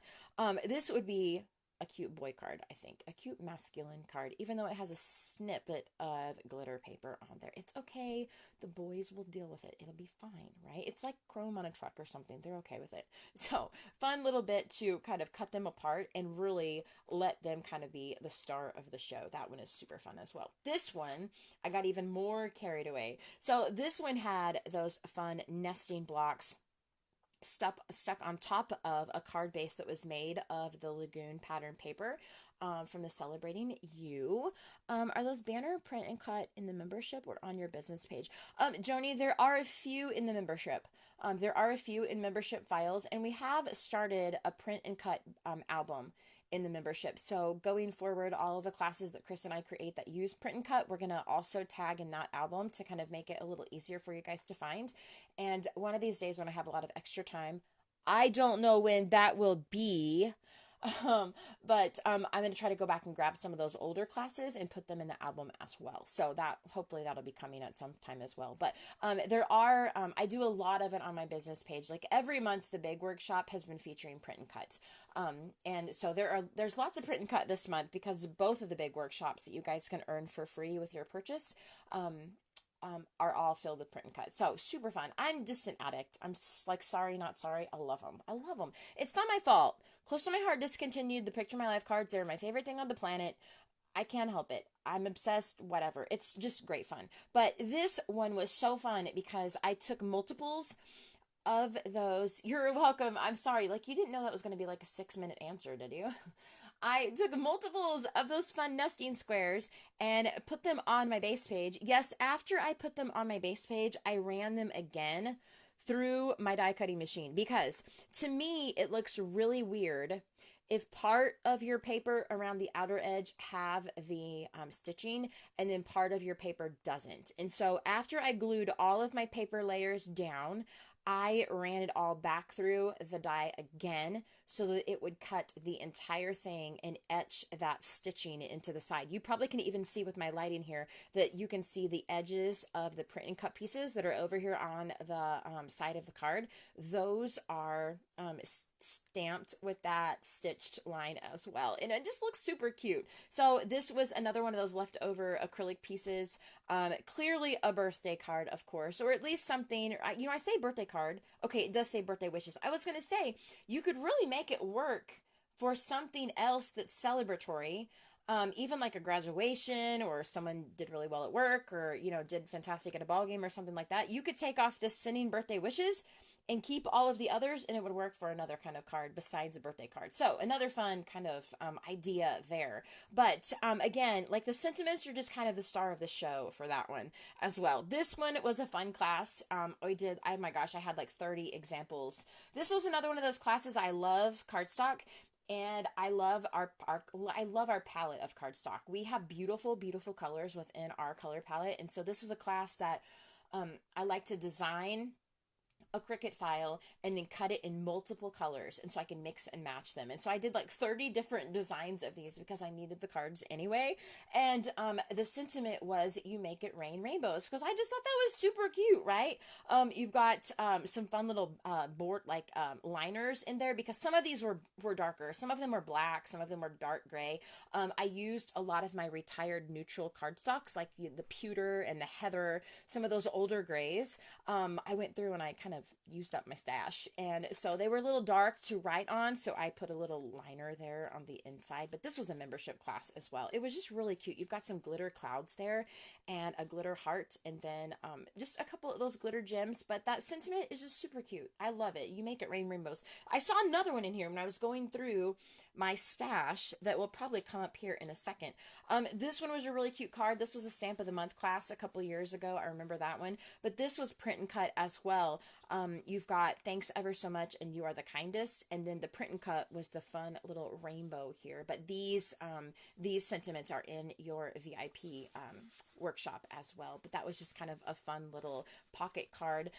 this would be a cute boy card, I think. A cute masculine card, even though it has a snippet of glitter paper on there. It's okay. The boys will deal with it. It'll be fine, right? It's like chrome on a truck or something. They're okay with it. So, fun little bit to kind of cut them apart and really let them kind of be the star of the show. That one is super fun as well. This one, I got even more carried away. So, this one had those fun nesting blocks stuck on top of a card base that was made of the Lagoon pattern paper from the Celebrating You. Are those banner print and cut in the membership or on your business page? Joni, there are a few in the membership. There are a few in membership files, and we have started a print and cut album in the membership. So going forward, all of the classes that Chris and I create that use print and cut, we're going to also tag in that album to kind of make it a little easier for you guys to find. And one of these days when I have a lot of extra time, I don't know when that will be. But I'm going to try to go back and grab some of those older classes and put them in the album as well. So that hopefully that'll be coming at some time as well. But I do a lot of it on my business page. Like every month, the big workshop has been featuring print and cut. And so there's lots of print and cut this month because both of the big workshops that you guys can earn for free with your purchase. Are all filled with print and cut. So super fun. I'm just an addict. I'm like, sorry, not sorry. I love them. I love them. It's not my fault. Close to my heart discontinued the Picture My Life cards. They're my favorite thing on the planet. I can't help it. I'm obsessed, whatever. It's just great fun. But this one was so fun because I took multiples of those. You're welcome. I'm sorry. Like, you didn't know that was going to be like a 6-minute answer, did you? I took multiples of those fun nesting squares and put them on my base page. Yes, after I put them on my base page, I ran them again through my die cutting machine because to me, it looks really weird if part of your paper around the outer edge have the stitching and then part of your paper doesn't. And so after I glued all of my paper layers down, I ran it all back through the die again so that it would cut the entire thing and etch that stitching into the side. You probably can even see with my lighting here that you can see the edges of the print and cut pieces that are over here on the side of the card. Those are stamped with that stitched line as well. And it just looks super cute. So this was another one of those leftover acrylic pieces. Clearly a birthday card, of course, or at least something, I say birthday card. Okay, it does say birthday wishes. I was going to say, you could really make it work for something else that's celebratory. Even like a graduation or someone did really well at work or, did fantastic at a ball game or something like that. You could take off this sending birthday wishes and keep all of the others and it would work for another kind of card besides a birthday card. So another fun kind of idea there. But again, like the sentiments are just kind of the star of the show for that one as well. This one was a fun class. Oh my gosh, I had like 30 examples. This was another one of those classes. I love cardstock. And I love our palette of cardstock. We have beautiful, beautiful colors within our color palette. And so this was a class that I like to design a Cricut file and then cut it in multiple colors, and so I can mix and match them. And so I did like 30 different designs of these because I needed the cards anyway. And the sentiment was, you make it rain rainbows, because I just thought that was super cute, right? You've got some fun little board like liners in there, because some of these were darker, some of them were black, some of them were dark gray. I used a lot of my retired neutral cardstocks, like the pewter and the heather, some of those older grays. I went through and I kind of used up my stash, and so they were a little dark to write on, so I put a little liner there on the inside. But this was a membership class as well. It was just really cute. You've got some glitter clouds there and a glitter heart, and then just a couple of those glitter gems, but that sentiment is just super cute. I love it. You make it rain rainbows. I saw another one in here when I was going through my stash that will probably come up here in a second. This one was a really cute card. This was a stamp of the month class a couple years ago. I remember that one, but this was print and cut as well. You've got thanks ever so much and you are the kindest, and then the print and cut was the fun little rainbow here. But these sentiments are in your VIP workshop as well. But that was just kind of a fun little pocket card.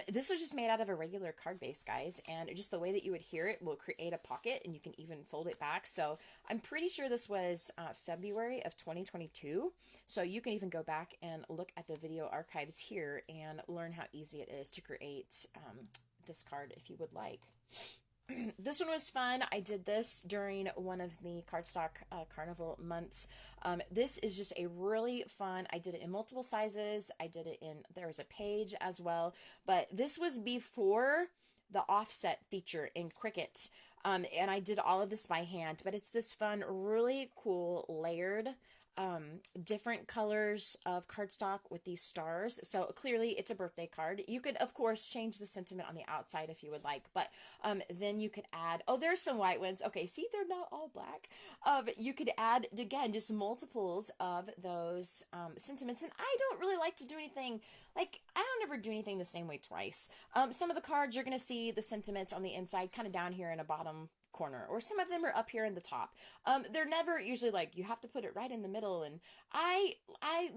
This was just made out of a regular card base, guys, and just the way that you adhere it will create a pocket, and you can even fold it back. So I'm pretty sure this was February of 2022. So you can even go back and look at the video archives here and learn how easy it is to create this card if you would like. This one was fun. I did this during one of the cardstock carnival months. This is just a really fun, I did it in multiple sizes. I did it in, there was a page as well, but this was before the offset feature in Cricut. And I did all of this by hand, but it's this fun, really cool layered different colors of cardstock with these stars. So clearly it's a birthday card. You could of course change the sentiment on the outside if you would like, but then you could add, oh, there's some white ones. Okay, see, they're not all black. You could add, again, just multiples of those sentiments. And I don't really like to do anything, like, I don't ever do anything the same way twice. Some of the cards you're going to see the sentiments on the inside kind of down here in a bottom corner, or some of them are up here in the top. They're never usually like, you have to put it right in the middle. And I,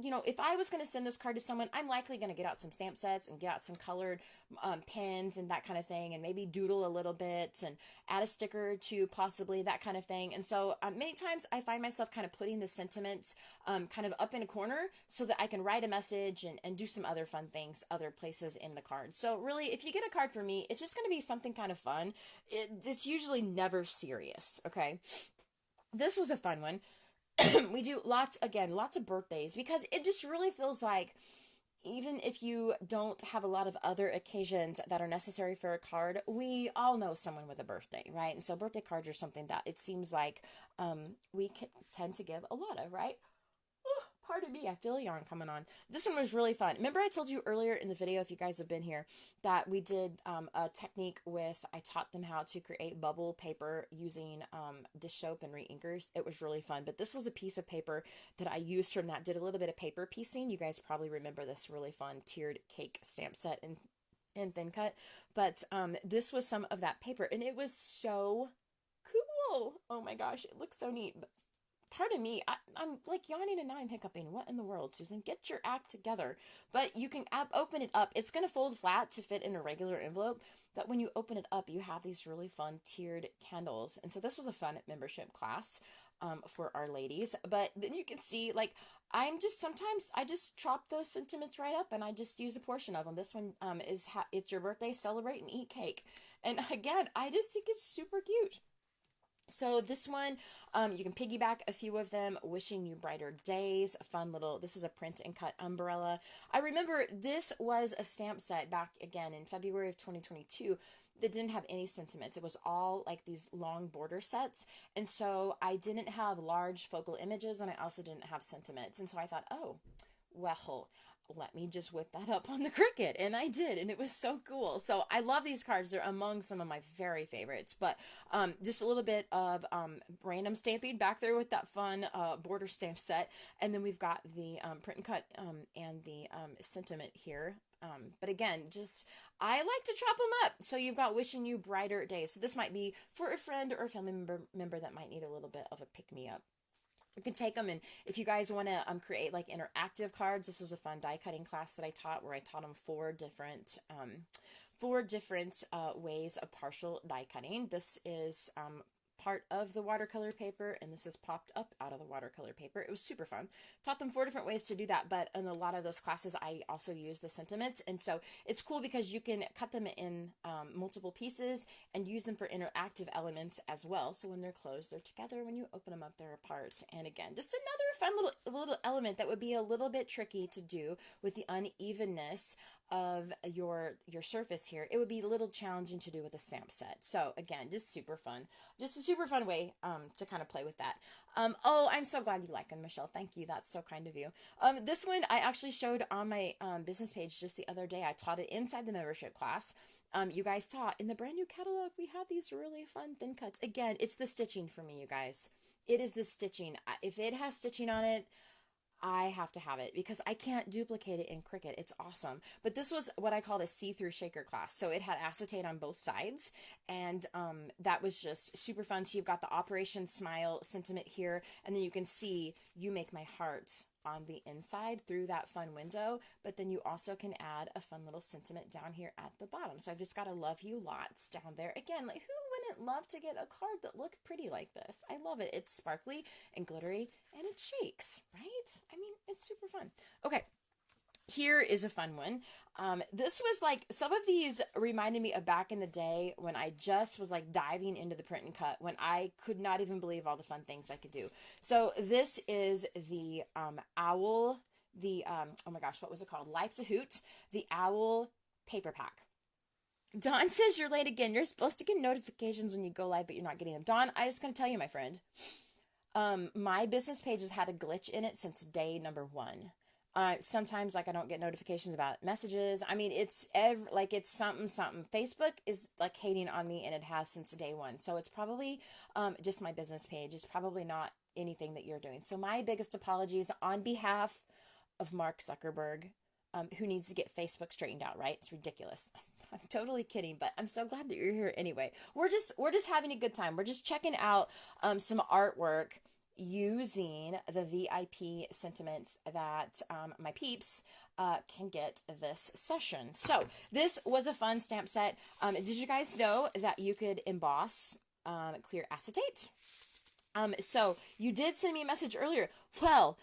you know, if I was going to send this card to someone, I'm likely going to get out some stamp sets and get out some colored pens and that kind of thing, and maybe doodle a little bit and add a sticker or two, possibly, that kind of thing. And so many times I find myself kind of putting the sentiments kind of up in a corner so that I can write a message and do some other fun things other places in the card. So really, if you get a card from me, it's just going to be something kind of fun. It's usually never serious, okay? This was a fun one. We do lots of birthdays, because it just really feels like, even if you don't have a lot of other occasions that are necessary for a card, we all know someone with a birthday, right? And so birthday cards are something that it seems like we tend to give a lot of, right? Pardon me, I feel a yawn coming on. This one was really fun. Remember I told you earlier in the video, if you guys have been here, that we did a technique with, I taught them how to create bubble paper using dish soap and re-inkers. It was really fun. But this was a piece of paper that I used from that, did a little bit of paper piecing. You guys probably remember this really fun tiered cake stamp set in thin cut. But this was some of that paper, and it was so cool. Oh my gosh, it looks so neat. Pardon me, I'm like yawning and now I'm hiccuping. What in the world, Susan? Get your act together. But you can open it up. It's going to fold flat to fit in a regular envelope. But when you open it up, you have these really fun tiered candles. And so this was a fun membership class for our ladies. But then you can see, like, sometimes I just chop those sentiments right up and I just use a portion of them. This one is it's your birthday, celebrate and eat cake. And again, I just think it's super cute. So this one, you can piggyback a few of them. Wishing you brighter days. A fun little, this is a print and cut umbrella. I remember this was a stamp set back again in February of 2022 that didn't have any sentiments. It was all like these long border sets. And so I didn't have large focal images, and I also didn't have sentiments. And so I thought, oh, well, let me just whip that up on the Cricut. And I did, and it was so cool. So I love these cards. They're among some of my very favorites. But just a little bit of random stamping back there with that fun border stamp set. And then we've got the print and cut and the sentiment here. But again, I like to chop them up. So you've got wishing you brighter days. So this might be for a friend or a family member that might need a little bit of a pick-me-up. You can take them, and if you guys want to create like interactive cards, this was a fun die cutting class that I taught where I taught them four different ways of partial die cutting. This is part of the watercolor paper, and this is popped up out of the watercolor paper. It was super fun. Taught them four different ways to do that, but in a lot of those classes I also use the sentiments, and so it's cool because you can cut them in multiple pieces and use them for interactive elements as well. So when they're closed, they're together. When you open them up, they're apart. And again, just another fun little element that would be a little bit tricky to do with the unevenness of your surface here. It would be a little challenging to do with a stamp set. So again, just super fun. Just a super fun way to kind of play with that. Oh, I'm so glad you like them, Michelle. Thank you. That's so kind of you. This one I actually showed on my business page just the other day. I taught it inside the membership class. You guys taught in the brand new catalog. We had these really fun thin cuts. Again, it's the stitching for me, you guys. It is the stitching. If it has stitching on it, I have to have it because I can't duplicate it in Cricut. It's awesome. But this was what I called a see-through shaker class. So it had acetate on both sides, and that was just super fun. So you've got the Operation Smile sentiment here, and then you can see You Make My Heart on the inside through that fun window, but then you also can add a fun little sentiment down here at the bottom. So I've just got a love you lots down there. Again, like who wouldn't love to get a card that looked pretty like this? I love it. It's sparkly and glittery and it shakes, right? I mean, it's super fun. Okay. Here is a fun one. This was like, some of these reminded me of back in the day when I just was like diving into the print and cut, when I could not even believe all the fun things I could do. So this is the owl, oh my gosh, what was it called? Life's a Hoot, the owl paper pack. Dawn says you're late again. You're supposed to get notifications when you go live, but you're not getting them. Dawn, I just gonna tell you, my friend, my business page has had a glitch in it since day number 1. Sometimes like I don't get notifications about messages. I mean, it's something. Facebook is like hating on me, and it has since day 1. So it's probably just my business page. It's probably not anything that you're doing. So my biggest apologies on behalf of Mark Zuckerberg, who needs to get Facebook straightened out, right? It's ridiculous. I'm totally kidding, but I'm so glad that you're here anyway. We're just having a good time. We're just checking out some artwork using the VIP sentiments that my peeps can get this session. So this was a fun stamp set. Did you guys know that you could emboss clear acetate? So you did send me a message earlier. Well,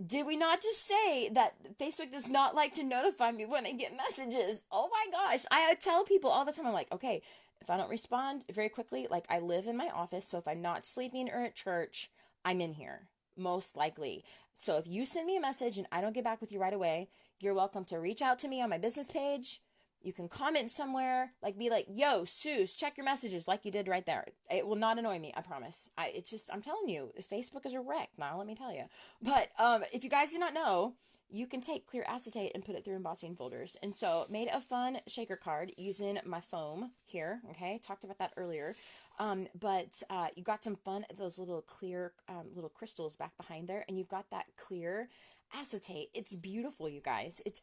did we not just say that Facebook does not like to notify me when I get messages? Oh my gosh. I tell people all the time, I'm like, okay, if I don't respond very quickly, like I live in my office, so if I'm not sleeping or at church, I'm in here, most likely. So if you send me a message and I don't get back with you right away, you're welcome to reach out to me on my business page. You can comment somewhere, like be like, yo, Seuss, check your messages like you did right there. It will not annoy me, I promise. I'm telling you, Facebook is a wreck now, let me tell you. But if you guys do not know, you can take clear acetate and put it through embossing folders. And so made a fun shaker card using my foam here. Okay, talked about that earlier. But you got some fun, those little clear little crystals back behind there. And you've got that clear acetate. It's beautiful, you guys. It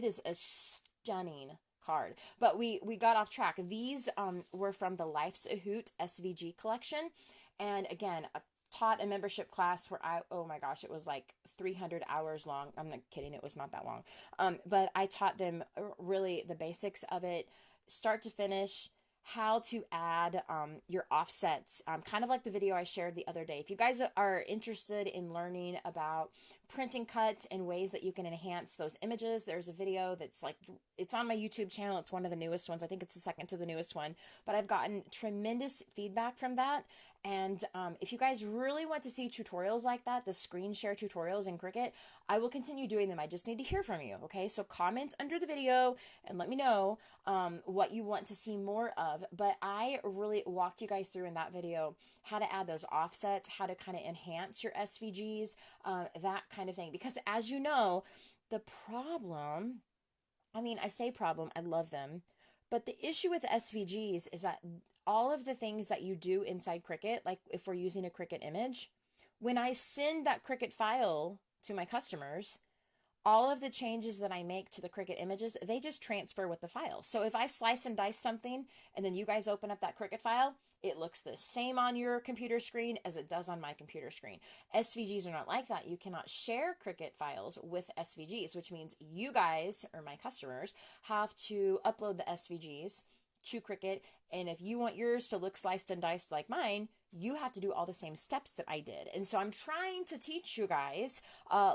is a stunning card. But we got off track. These were from the Life's a Hoot SVG collection. And again, taught a membership class where oh my gosh, it was like 300 hours long. I'm not kidding, it was not that long. But I taught them really the basics of it, start to finish, how to add your offsets, kind of like the video I shared the other day. If you guys are interested in learning about print and cut and ways that you can enhance those images, there's a video that's like, it's on my YouTube channel. It's one of the newest ones. I think it's the second to the newest one, but I've gotten tremendous feedback from that. And if you guys really want to see tutorials like that, the screen share tutorials in Cricut, I will continue doing them. I just need to hear from you, okay? So comment under the video and let me know what you want to see more of. But I really walked you guys through in that video how to add those offsets, how to kind of enhance your SVGs, that kind of thing. Because as you know, the problem, I mean, I say problem, I love them, but the issue with SVGs is that all of the things that you do inside Cricut, like if we're using a Cricut image, when I send that Cricut file to my customers, all of the changes that I make to the Cricut images, they just transfer with the file. So if I slice and dice something and then you guys open up that Cricut file, it looks the same on your computer screen as it does on my computer screen. SVGs are not like that. You cannot share Cricut files with SVGs, which means you guys, or my customers, have to upload the SVGs to Cricut. And if you want yours to look sliced and diced like mine, you have to do all the same steps that I did. And so I'm trying to teach you guys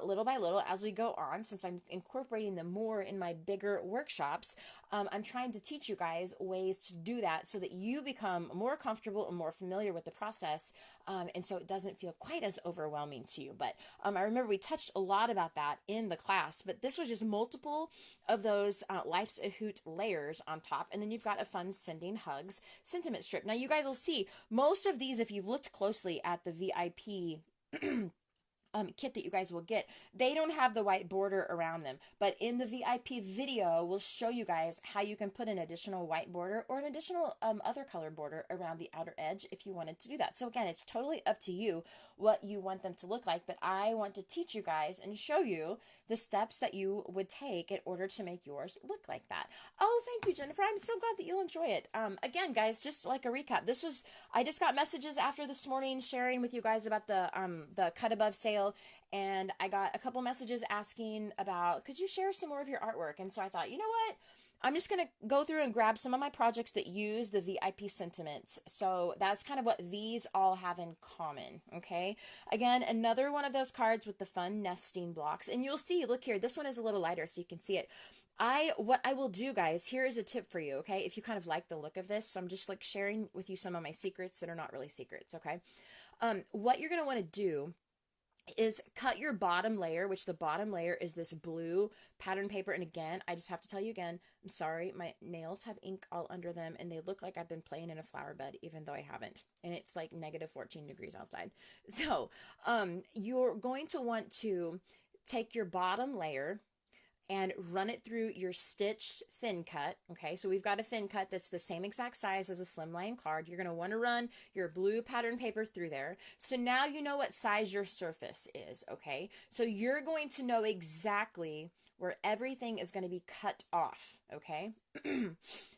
little by little as we go on, since I'm incorporating them more in my bigger workshops. I'm trying to teach you guys ways to do that so that you become more comfortable and more familiar with the process. And so it doesn't feel quite as overwhelming to you. But I remember we touched a lot about that in the class, but this was just multiple of those Life's a Hoot layers on top. And then you've got a fun sending hugs sentiment strip. Now you guys will see most of these, if you've looked closely at the VIP kit that you guys will get, they don't have the white border around them. But in the VIP video, we'll show you guys how you can put an additional white border or an additional other color border around the outer edge if you wanted to do that. So again, it's totally up to you what you want them to look like, but I want to teach you guys and show you the steps that you would take in order to make yours look like that. Oh, thank you, Jennifer. I'm so glad that you'll enjoy it. Again, guys, just like a recap, I just got messages after this morning sharing with you guys about the cut above sale, and I got a couple messages asking about, could you share some more of your artwork? And so I thought, you know what? I'm just going to go through and grab some of my projects that use the VIP sentiments. So that's kind of what these all have in common, okay? Again, another one of those cards with the fun nesting blocks. And you'll see, look here, this one is a little lighter so you can see it. What I will do, guys, here is a tip for you, okay? If you kind of like the look of this, so I'm just like sharing with you some of my secrets that are not really secrets, okay? What you're going to want to do is cut your bottom layer, which the bottom layer is this blue pattern paper. And again, I just have to tell you again, I'm sorry, my nails have ink all under them and they look like I've been playing in a flower bed, even though I haven't. And it's like negative 14 degrees outside. So you're going to want to take your bottom layer and run it through your stitched thin cut. Okay, so we've got a thin cut that's the same exact size as a slimline card. You're going to want to run your blue pattern paper through there. So now you know what size your surface is, okay? So you're going to know exactly where everything is going to be cut off, okay?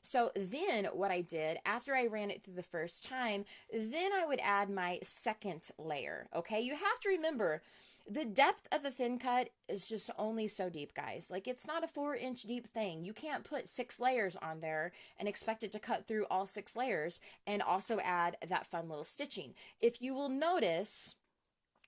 So then what I did, after I ran it through the first time, then I would add my second layer, okay? You have to remember, the depth of the thin cut is just only so deep, guys. Like, it's not a 4-inch deep thing. You can't put 6 layers on there and expect it to cut through all 6 layers and also add that fun little stitching. If you will notice,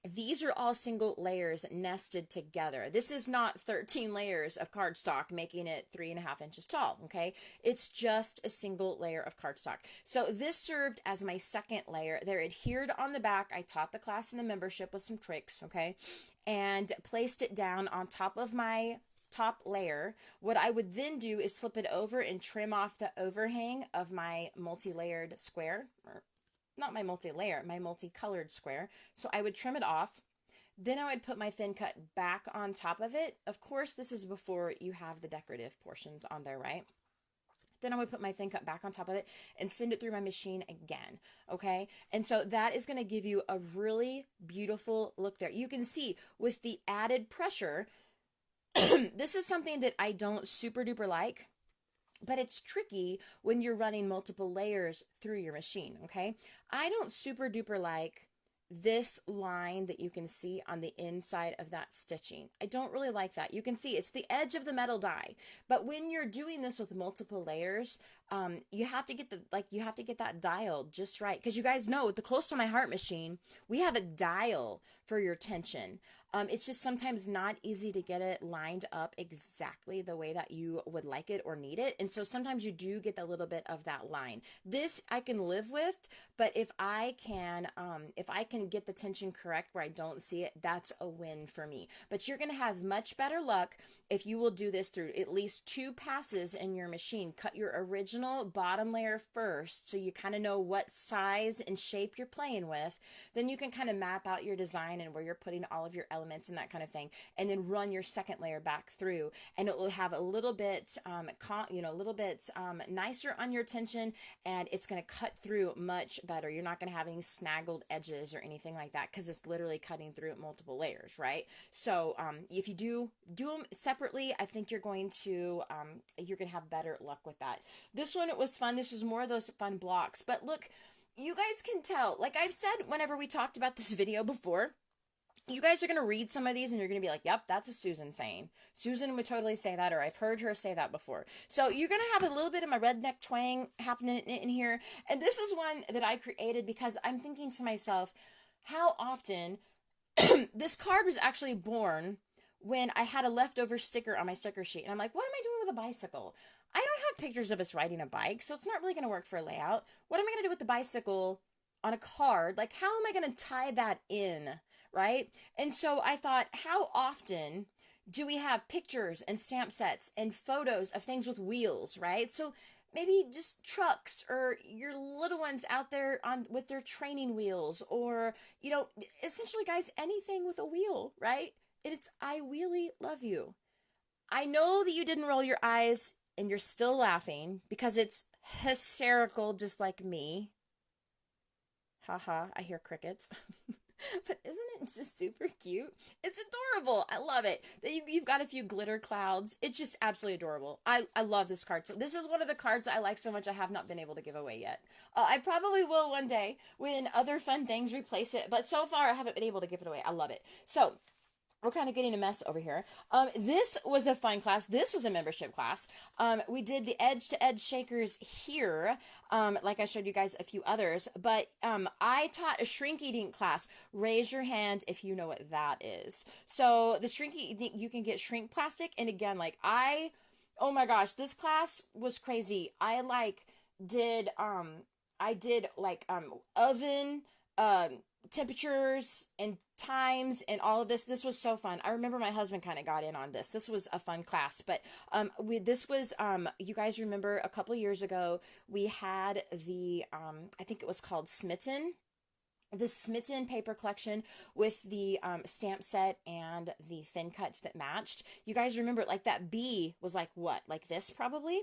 these are all single layers nested together. This is not 13 layers of cardstock making it 3.5 inches tall, okay? It's just a single layer of cardstock. So this served as my second layer. They're adhered on the back. I taught the class in the membership with some tricks, okay? And placed it down on top of my top layer. What I would then do is flip it over and trim off the overhang of my multi-layered square, not my multi-layer, my multicolored square. So I would trim it off. Then I would put my thin cut back on top of it. Of course, this is before you have the decorative portions on there, right? Then I would put my thin cut back on top of it and send it through my machine again, okay? And so that is going to give you a really beautiful look there. You can see with the added pressure, this is something that I don't super duper like, but it's tricky when you're running multiple layers through your machine, okay? I don't super duper like this line that you can see on the inside of that stitching. I don't really like that. You can see it's the edge of the metal die, but when you're doing this with multiple layers, you have to get that dialed just right, because you guys know with the Close to My Heart machine, we have a dial for your tension. It's just sometimes not easy to get it lined up exactly the way that you would like it or need it. And so sometimes you do get a little bit of that line. This I can live with, but if I can get the tension correct where I don't see it, that's a win for me. But you're going to have much better luck if you will do this through at least 2 passes in your machine. Cut your original original bottom layer first, so you kind of know what size and shape you're playing with, then you can kind of map out your design and where you're putting all of your elements and that kind of thing, and then run your second layer back through, and it will have a little bit, nicer on your tension, and it's going to cut through much better. You're not going to have any snaggled edges or anything like that, because it's literally cutting through multiple layers, right? So if you do them separately, I think you're going to have better luck with that. This one, it was fun. This was more of those fun blocks. But look, you guys can tell, like I've said whenever we talked about this video before, you guys are going to read some of these and you're going to be like, yep, that's a Susan saying. Susan would totally say that, or I've heard her say that before. So you're going to have a little bit of my redneck twang happening in here. And this is one that I created because I'm thinking to myself, how often this card was actually born when I had a leftover sticker on my sticker sheet. And I'm like, what am I doing with a bicycle? I don't have pictures of us riding a bike, so it's not really going to work for a layout. What am I going to do with the bicycle on a card? Like, how am I going to tie that in, right? And so I thought, how often do we have pictures and stamp sets and photos of things with wheels, right? So maybe just trucks, or your little ones out there with their training wheels, or, essentially, guys, anything with a wheel, right? It's I really love you. I know that you didn't roll your eyes and you're still laughing because it's hysterical, just like me. Haha, I hear crickets. But isn't it just super cute? It's adorable. I love it. You've got a few glitter clouds. It's just absolutely adorable. I love this card. So this is one of the cards that I like so much I have not been able to give away yet. I probably will one day when other fun things replace it. But so far, I haven't been able to give it away. I love it. So we're kind of getting a mess over here. This was a fun class. This was a membership class. We did the edge-to-edge shakers here, like I showed you guys a few others. But I taught a shrink-eating class. Raise your hand if you know what that is. So the shrink-eating, you can get shrink plastic. And again, oh my gosh, this class was crazy. I did oven, temperatures and times and all of this. This was so fun. I remember my husband kind of got in on this. This was a fun class. But you guys remember a couple years ago we had the I think it was called Smitten. The Smitten paper collection with the stamp set and the thin cuts that matched. You guys remember, like, that bee was like what? Like this probably?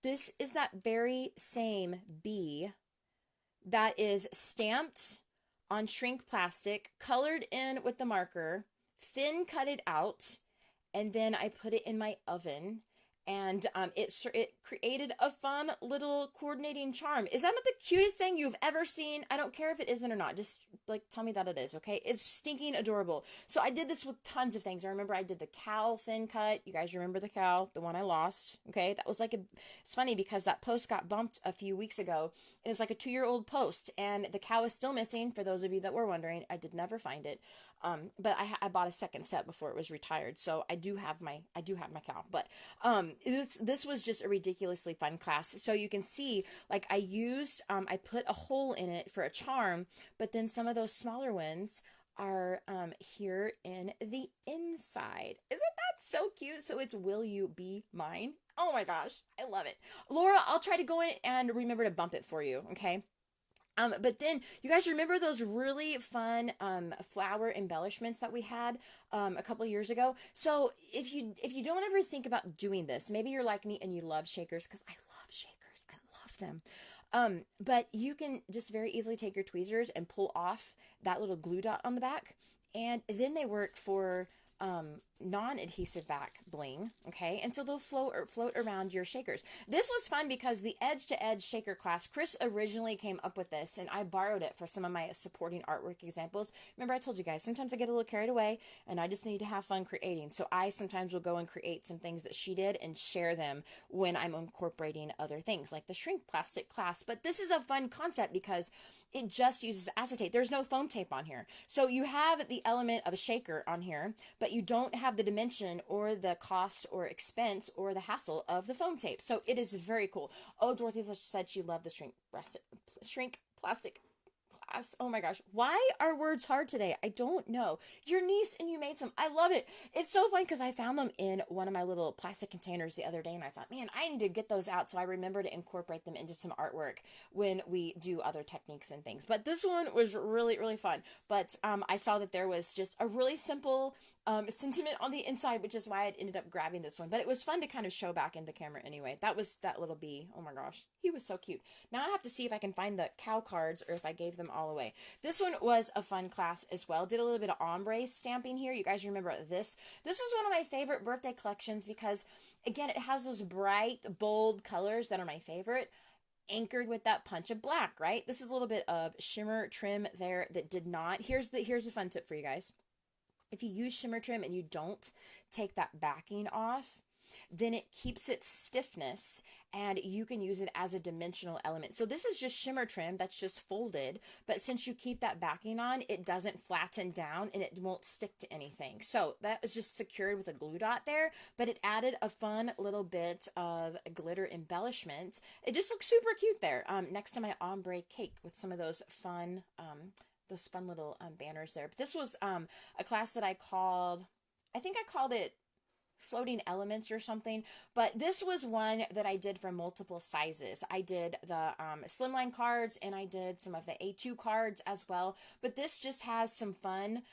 This is that very same bee that is stamped on shrink plastic, colored in with the marker, thin cut it out, and then I put it in my oven, and it created a fun little coordinating charm. Is that not the cutest thing you've ever seen? I don't care if it isn't or not. Just tell me that it is, okay? It's stinking adorable. So I did this with tons of things. I remember I did the cow thin cut. You guys remember the cow, the one I lost, okay? That was it's funny because that post got bumped a few weeks ago. It was like a 2-year-old post, and the cow is still missing. For those of you that were wondering, I did never find it. But I bought a second set before it was retired, so I do have my cow. But this was just a ridiculously fun class. So you can see, I put a hole in it for a charm, but then some of those smaller ones are here in the inside. Isn't that so cute? So it's Will You Be Mine? Oh my gosh, I love it. Laura, I'll try to go in and remember to bump it for you, okay? But then you guys remember those really fun flower embellishments that we had a couple of years ago? So if you don't ever think about doing this, maybe you're like me and you love shakers, because I love shakers. I love them. But you can just very easily take your tweezers and pull off that little glue dot on the back, and then they work for non-adhesive back bling, okay? And so they'll float around your shakers. This was fun because the edge-to-edge shaker class, Chris originally came up with this, and I borrowed it for some of my supporting artwork examples. Remember I told you guys, sometimes I get a little carried away, and I just need to have fun creating. So I sometimes will go and create some things that she did and share them when I'm incorporating other things, like the shrink plastic class. But this is a fun concept because it just uses acetate. There's no foam tape on here. So you have the element of a shaker on here, but you don't have the dimension or the cost or expense or the hassle of the foam tape. So it is very cool. Oh, Dorothy said she loved the shrink plastic class. Oh my gosh. Why are words hard today? I don't know. Your niece and you made some. I love it. It's so fun because I found them in one of my little plastic containers the other day and I thought, man, I need to get those out so I remember to incorporate them into some artwork when we do other techniques and things. But this one was really, really fun. But I saw that there was just a really simple sentiment on the inside, which is why I ended up grabbing this one. But it was fun to kind of show back in the camera anyway. That was that little bee. Oh my gosh. He was so cute. Now I have to see if I can find the cow cards or if I gave them all away. This one was a fun class as well. Did a little bit of ombre stamping here. You guys remember this? This was one of my favorite birthday collections because, again, it has those bright, bold colors that are my favorite, anchored with that punch of black, right? This is a little bit of shimmer trim there that did not. Here's the fun tip for you guys. If you use shimmer trim and you don't take that backing off, then it keeps its stiffness and you can use it as a dimensional element. So this is just shimmer trim that's just folded, but since you keep that backing on, it doesn't flatten down and it won't stick to anything. So that was just secured with a glue dot there, but it added a fun little bit of glitter embellishment. It just looks super cute there next to my ombre cake with some of those fun little banners there. But this was a class that I called it floating elements or something, but this was one that I did for multiple sizes. I did the slimline cards and I did some of the A2 cards as well, but this just has some fun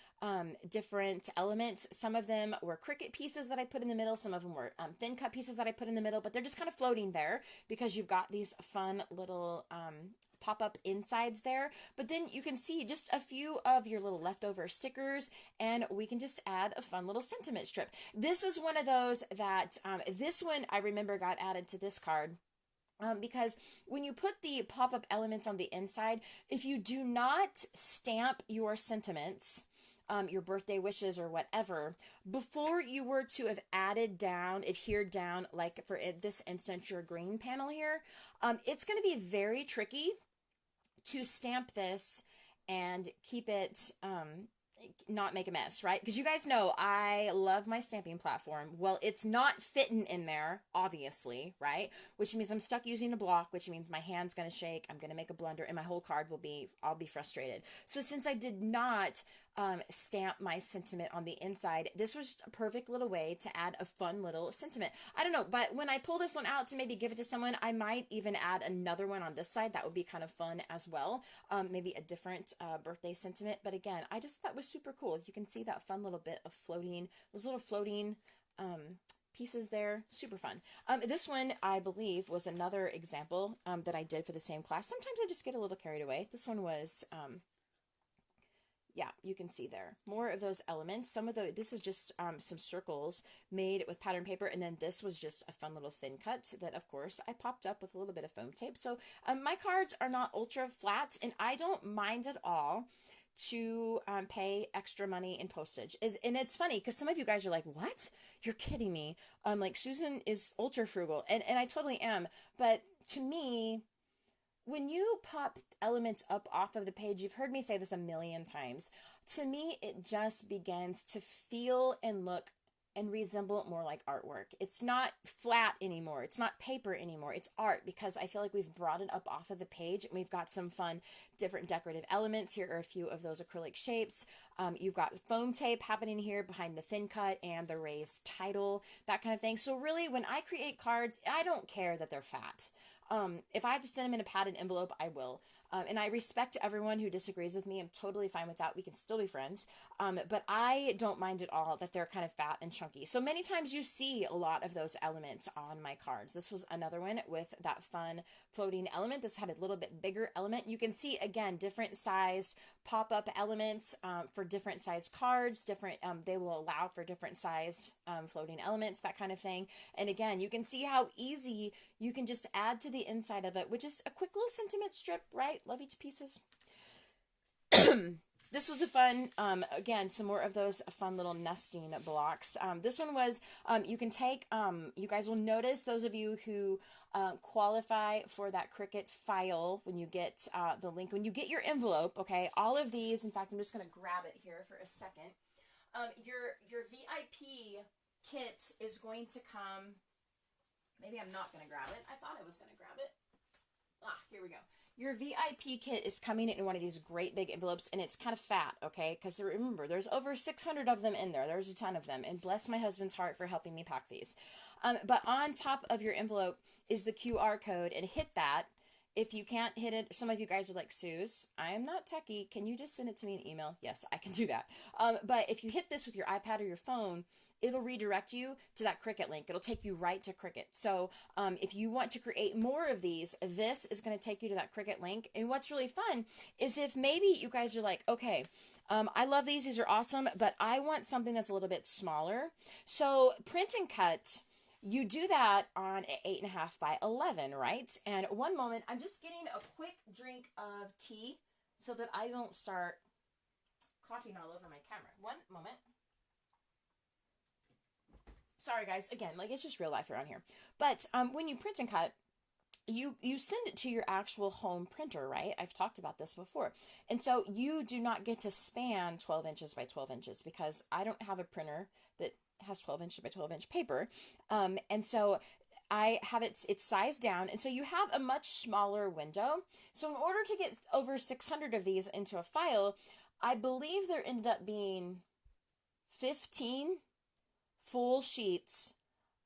different elements. Some of them were Cricut pieces that I put in the middle, some of them were thin cut pieces that I put in the middle, but they're just kind of floating there because you've got these fun little pop-up insides there. But then you can see just a few of your little leftover stickers and we can just add a fun little sentiment strip. This is one of those that this one I remember got added to this card. Because when you put the pop-up elements on the inside, if you do not stamp your sentiments, your birthday wishes or whatever, before you were to have adhered down, like for this instance, your green panel here, it's going to be very tricky to stamp this and keep it, not make a mess, right? Because you guys know I love my stamping platform. Well, it's not fitting in there, obviously, right? Which means I'm stuck using a block, which means my hand's going to shake, I'm going to make a blunder, and my whole card I'll be frustrated. So since I did not stamp my sentiment on the inside, this was a perfect little way to add a fun little sentiment. I don't know, but when I pull this one out to maybe give it to someone, I might even add another one on this side. That would be kind of fun as well. Maybe a different birthday sentiment. But again, I just thought that was super cool. You can see that fun little bit of those little floating pieces there. Super fun. This one, I believe, was another example that I did for the same class. Sometimes I just get a little carried away. This one was yeah, you can see there more of those elements. This is just some circles made with pattern paper, and then this was just a fun little thin cut that, of course, I popped up with a little bit of foam tape. So my cards are not ultra flat, and I don't mind at all to pay extra money in postage. And it's funny because some of you guys are like, what? You're kidding me. Like Susan is ultra frugal, and I totally am. But to me, when you pop elements up off of the page, you've heard me say this a million times, to me it just begins to feel and look and resemble more like artwork. It's not flat anymore. It's not paper anymore. It's art because I feel like we've brought it up off of the page and we've got some fun different decorative elements. Here are a few of those acrylic shapes. You've got foam tape happening here behind the thin cut and the raised title, that kind of thing. So really, when I create cards, I don't care that they're fat. If I have to send them in a padded envelope, I will. And I respect everyone who disagrees with me. I'm totally fine with that. We can still be friends. But I don't mind at all that they're kind of fat and chunky. So many times you see a lot of those elements on my cards. This was another one with that fun floating element. This had a little bit bigger element. You can see, again, different sized pop-up elements for different sized cards. They will allow for different sized floating elements, that kind of thing. And again, you can see how easy you can just add to the inside of it, which is a quick little sentiment strip, right? Love you to pieces. This was a fun, again, some more of those fun little nesting blocks. This one was, you can take, you guys will notice, those of you who qualify for that Cricut file when you get the link, when you get your envelope, okay, all of these, in fact, I'm just going to grab it here for a second. Your VIP kit is going to come, maybe I'm not going to grab it. I thought I was going to grab it. Here we go. Your VIP kit is coming in one of these great big envelopes, and it's kind of fat, okay? Because remember, there's over 600 of them in there. There's a ton of them, and bless my husband's heart for helping me pack these. But on top of your envelope is the QR code, and hit that. If you can't hit it, some of you guys are like, Suze, I am not techie. Can you just send it to me in email? Yes, I can do that. But if you hit this with your iPad or your phone, it'll redirect you to that Cricut link. It'll take you right to Cricut. So if you want to create more of these, this is going to take you to that Cricut link. And what's really fun is if maybe you guys are like, okay, I love these. These are awesome, but I want something that's a little bit smaller. So print and cut, you do that on an 8.5 by 11, right? And one moment, I'm just getting a quick drink of tea so that I don't start coughing all over my camera. One moment. Sorry guys, again, like it's just real life around here. But when you print and cut, you send it to your actual home printer, right? I've talked about this before. And so you do not get to span 12 inches by 12 inches because I don't have a printer that has 12 inch by 12 inch paper. And so I have it's sized down. And so you have a much smaller window. So in order to get over 600 of these into a file, I believe there ended up being 15 full sheets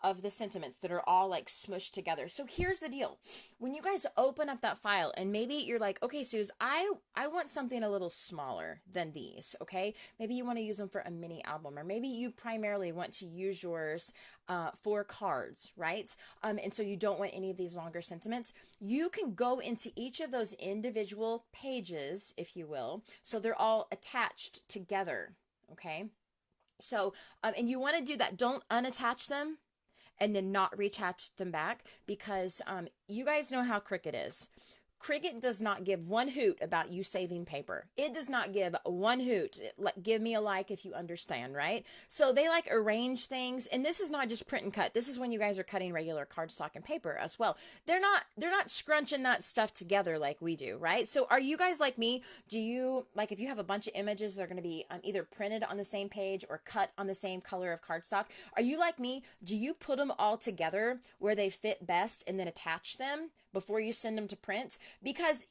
of the sentiments that are all like smushed together. So here's the deal. When you guys open up that file and maybe you're like, okay, Suze, I want something a little smaller than these, okay? Maybe you want to use them for a mini album, or maybe you primarily want to use yours for cards, right? And so you don't want any of these longer sentiments. You can go into each of those individual pages, if you will, so they're all attached together, okay? So, and you want to do that. Don't unattach them and then not reattach them back, because you guys know how Cricut is. Cricut does not give one hoot about you saving paper. It does not give one hoot. Give me a like if you understand, right? So they like arrange things, and this is not just print and cut. This is when you guys are cutting regular cardstock and paper as well. They're not scrunching that stuff together like we do, right? So are you guys like me? Do you, like, if you have a bunch of images that are going to be either printed on the same page or cut on the same color of cardstock, are you like me? Do you put them all together where they fit best and then attach them before you send them to print? Because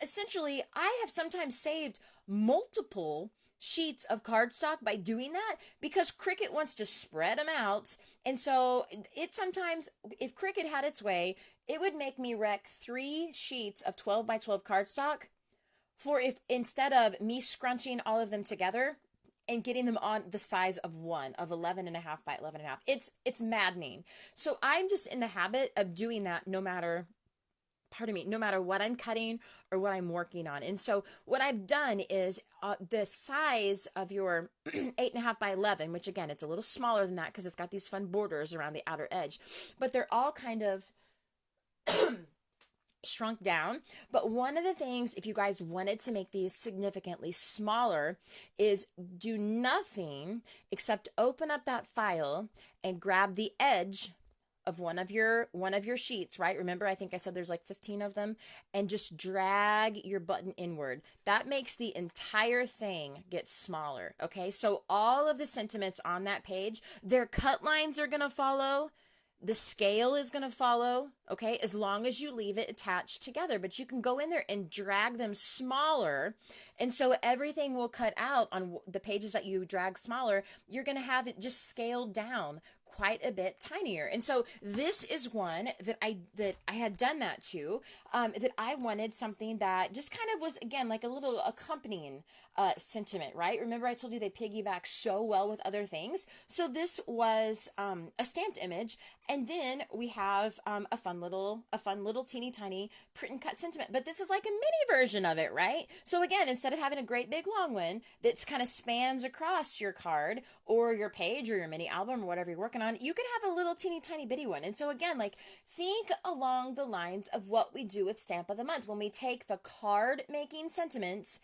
essentially, I have sometimes saved multiple sheets of cardstock by doing that, because Cricut wants to spread them out. And so it sometimes, if Cricut had its way, it would make me wreck 3 sheets of 12 by 12 cardstock for if instead of me scrunching all of them together and getting them on the size of one, of 11.5 by 11.5. It's maddening. So I'm just in the habit of doing that no matter what I'm cutting or what I'm working on. And so what I've done is the size of your 8.5 by 11, which again, it's a little smaller than that because it's got these fun borders around the outer edge, but they're all kind of shrunk down. But one of the things, if you guys wanted to make these significantly smaller, is do nothing except open up that file and grab the edge of one of your sheets, right? Remember, I think I said there's like 15 of them, and just drag your button inward. That makes the entire thing get smaller, okay? So all of the sentiments on that page, their cut lines are going to follow. The scale is going to follow, okay, as long as you leave it attached together. But you can go in there and drag them smaller, and so everything will cut out on the pages that you drag smaller. You're going to have it just scaled down quite a bit tinier. And so this is one that I had done that to, that I wanted something that just kind of was, again, like a little accompanying sentiment, right? Remember I told you they piggyback so well with other things. So this was a stamped image, and then we have a fun little teeny tiny print and cut sentiment. But this is like a mini version of it, right? So again, instead of having a great big long one that's kind of spans across your card or your page or your mini album or whatever you're working on, you can have a little teeny tiny bitty one. And so again, like, think along the lines of what we do with Stamp of the Month when we take the card making sentiments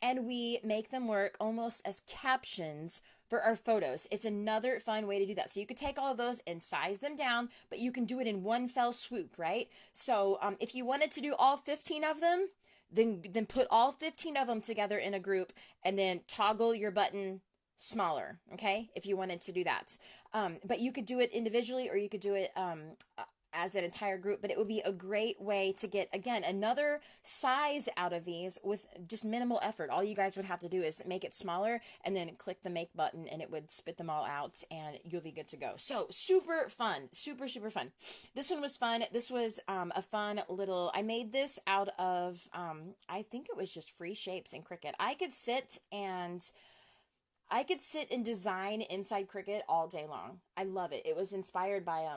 and we make them work almost as captions for our photos. It's another fun way to do that. So you could take all of those and size them down, but you can do it in one fell swoop, right? So if you wanted to do all 15 of them, then put all 15 of them together in a group and then toggle your button smaller, okay, if you wanted to do that. But you could do it individually, or you could do it as an entire group, but it would be a great way to get, again, another size out of these with just minimal effort. All you guys would have to do is make it smaller and then click the make button, and it would spit them all out and you'll be good to go. So super fun, super, super fun. This one was fun. This was a fun little, I made this out of, I think it was just free shapes in Cricut. I could sit and design inside Cricut all day long. I love it. It was inspired by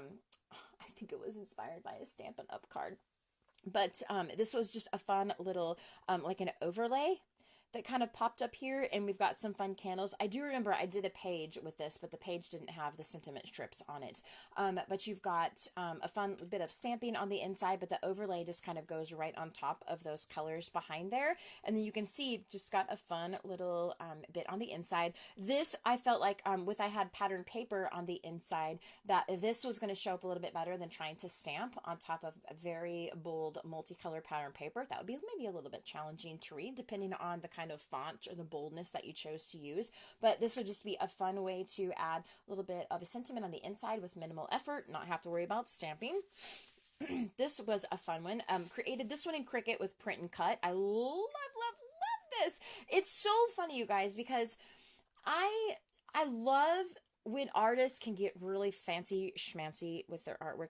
I think it was inspired by a Stampin' Up card. But this was just a fun little like an overlay that kind of popped up here, and we've got some fun candles. I do remember I did a page with this, but the page didn't have the sentiment strips on it. But you've got a fun bit of stamping on the inside, but the overlay just kind of goes right on top of those colors behind there. And then you can see just got a fun little bit on the inside. This, I felt like with I had pattern paper on the inside, that this was going to show up a little bit better than trying to stamp on top of a very bold multicolor pattern paper. That would be maybe a little bit challenging to read, depending on the kind of font or the boldness that you chose to use. But this would just be a fun way to add a little bit of a sentiment on the inside with minimal effort, not have to worry about stamping. This was a fun one. Created this one in Cricut with print and cut. I love this. It's so funny, you guys, because I love when artists can get really fancy schmancy with their artwork.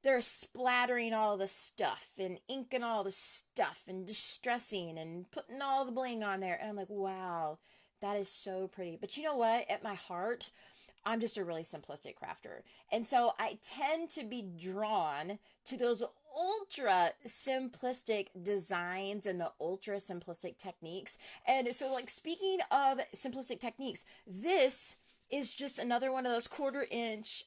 They're splattering all the stuff and inking all the stuff and distressing and putting all the bling on there. And I'm like, wow, that is so pretty. But you know what? At my heart, I'm just a really simplistic crafter. And so I tend to be drawn to those ultra simplistic designs and the ultra simplistic techniques. And so, like, speaking of simplistic techniques, this is just another one of those 1/4 inch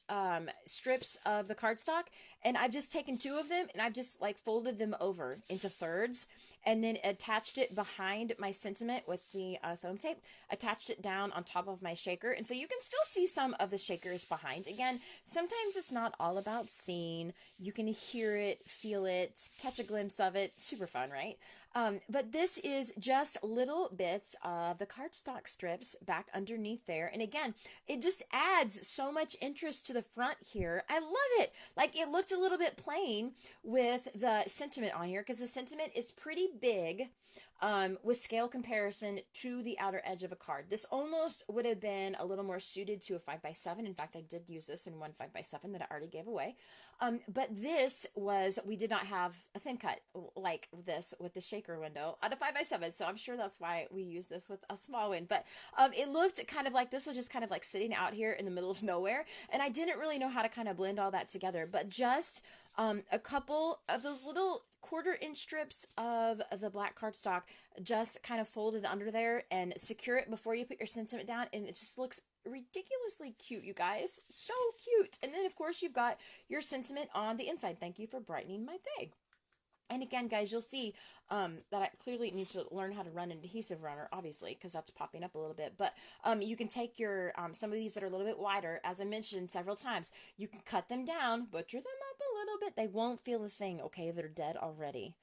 strips of the cardstock, and I've just taken 2 of them and I've just like folded them over into thirds and then attached it behind my sentiment with the foam tape, attached it down on top of my shaker, and so you can still see some of the shakers behind. Again, sometimes it's not all about seeing. You can hear it, feel it, catch a glimpse of it. Super fun, right? But this is just little bits of the cardstock strips back underneath there. And again, it just adds so much interest to the front here. I love it. Like, it looked a little bit plain with the sentiment on here because the sentiment is pretty big with scale comparison to the outer edge of a card. This almost would have been a little more suited to a 5x7. In fact, I did use this in one 5x7 that I already gave away. But this was, we did not have a thin cut like this with the shaker window on a 5x7. So I'm sure that's why we used this with a small one. But it looked kind of like, this was just kind of like sitting out here in the middle of nowhere. And I didn't really know how to kind of blend all that together. But just a couple of those little 1/4 inch strips of the black cardstock just kind of folded under there and secure it before you put your sentiment down. And it just looks ridiculously cute, you guys. So cute. And then, of course, you've got your sentiment on the inside. Thank you for brightening my day. And again, guys, you'll see that I clearly need to learn how to run an adhesive runner, obviously, because that's popping up a little bit. But you can take your, some of these that are a little bit wider, as I mentioned several times, you can cut them down, butcher them up a little bit. They won't feel a thing, okay? They're dead already.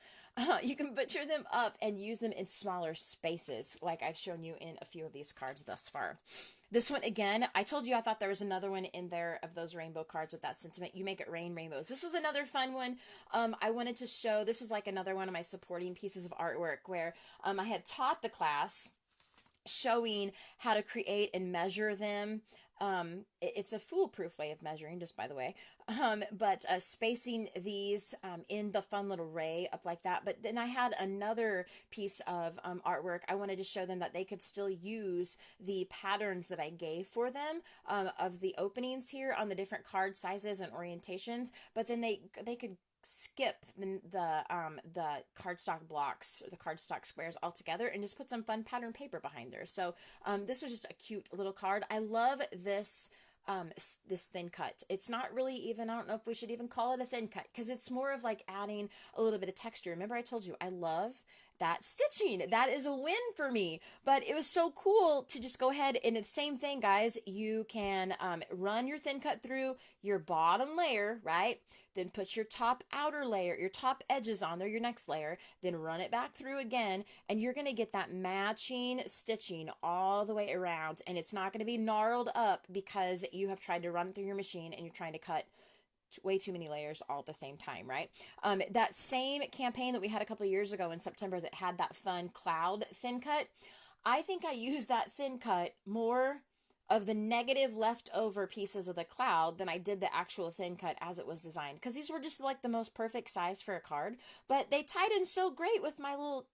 You can butcher them up and use them in smaller spaces, like I've shown you in a few of these cards thus far. This one, again, I told you I thought there was another one in there of those rainbow cards with that sentiment. You make it rain rainbows. This was another fun one. I wanted to show, this was like another one of my supporting pieces of artwork where I had taught the class showing how to create and measure them. It's a foolproof way of measuring, just by the way, but spacing these in the fun little ray up like that. But then I had another piece of artwork. I wanted to show them that they could still use the patterns that I gave for them of the openings here on the different card sizes and orientations, but then they could skip the cardstock blocks or the cardstock squares altogether and just put some fun pattern paper behind there. So this was just a cute little card. I love this this thin cut. It's not really even, I don't know if we should even call it a thin cut, because it's more of like adding a little bit of texture. Remember I told you I love that stitching. That is a win for me. But it was so cool to just go ahead and it's the same thing, guys. You can run your thin cut through your bottom layer, right? Then put your top outer layer, your top edges on there, your next layer, then run it back through again, and you're going to get that matching stitching all the way around, and it's not going to be gnarled up because you have tried to run it through your machine and you're trying to cut way too many layers all at the same time, right? That same campaign that we had a couple of years ago in September that had that fun cloud thin cut, I think I used that thin cut more of the negative leftover pieces of the cloud than I did the actual thin cut as it was designed, because these were just like the most perfect size for a card, but they tied in so great with my little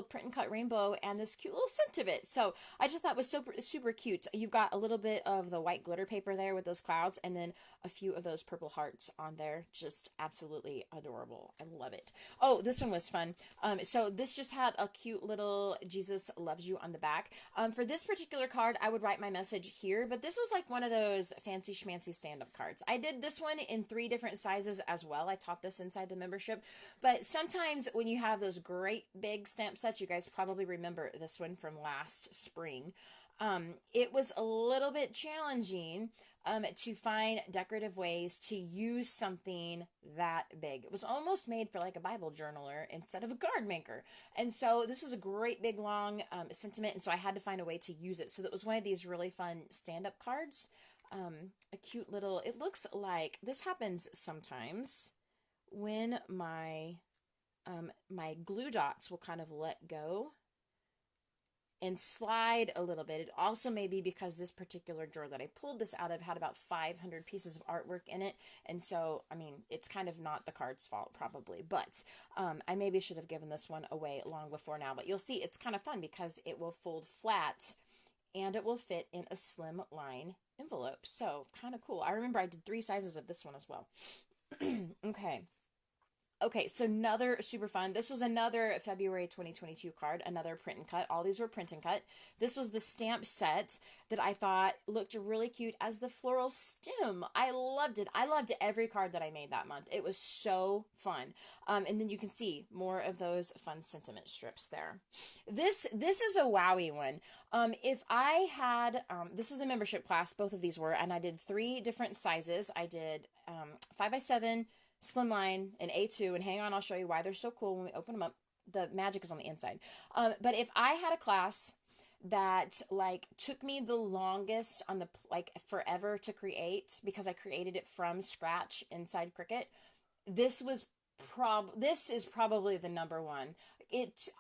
print and cut rainbow and this cute little scent of it. So I just thought it was super super cute. You've got a little bit of the white glitter paper there with those clouds, and then a few of those purple hearts on there. Just absolutely adorable. I love it. Oh, this one was fun. So this just had a cute little Jesus loves you on the back. For this particular card, I would write my message here, but this was like one of those fancy schmancy stand-up cards. I did this one in 3 different sizes as well. I taught this inside the membership, but sometimes when you have those great big stamp sets, you guys probably remember this one from last spring. It was a little bit challenging to find decorative ways to use something that big. It was almost made for like a Bible journaler instead of a card maker. And so this was a great big long sentiment, and so I had to find a way to use it. So that was one of these really fun stand-up cards. A cute little, it looks like, this happens sometimes when my glue dots will kind of let go and slide a little bit. It also may be because this particular drawer that I pulled this out of had about 500 pieces of artwork in it. And so, I mean, it's kind of not the card's fault probably, but I maybe should have given this one away long before now. But you'll see it's kind of fun because it will fold flat and it will fit in a slim line envelope. So kind of cool. I remember I did 3 sizes of this one as well. Okay, so another super fun. This was another February 2022 card, another print and cut. All these were print and cut. This was the stamp set that I thought looked really cute as the floral stem. I loved it. I loved every card that I made that month. It was so fun. And then you can see more of those fun sentiment strips there. This is a wowie one. If I had, this is a membership class, both of these were, and I did 3 different sizes. I did 5x7, slimline, and A2, and hang on, I'll show you why they're so cool when we open them up. The magic is on the inside. But if I had a class that like took me the longest on the like forever to create, because I created it from scratch inside Cricut, this is probably the number one.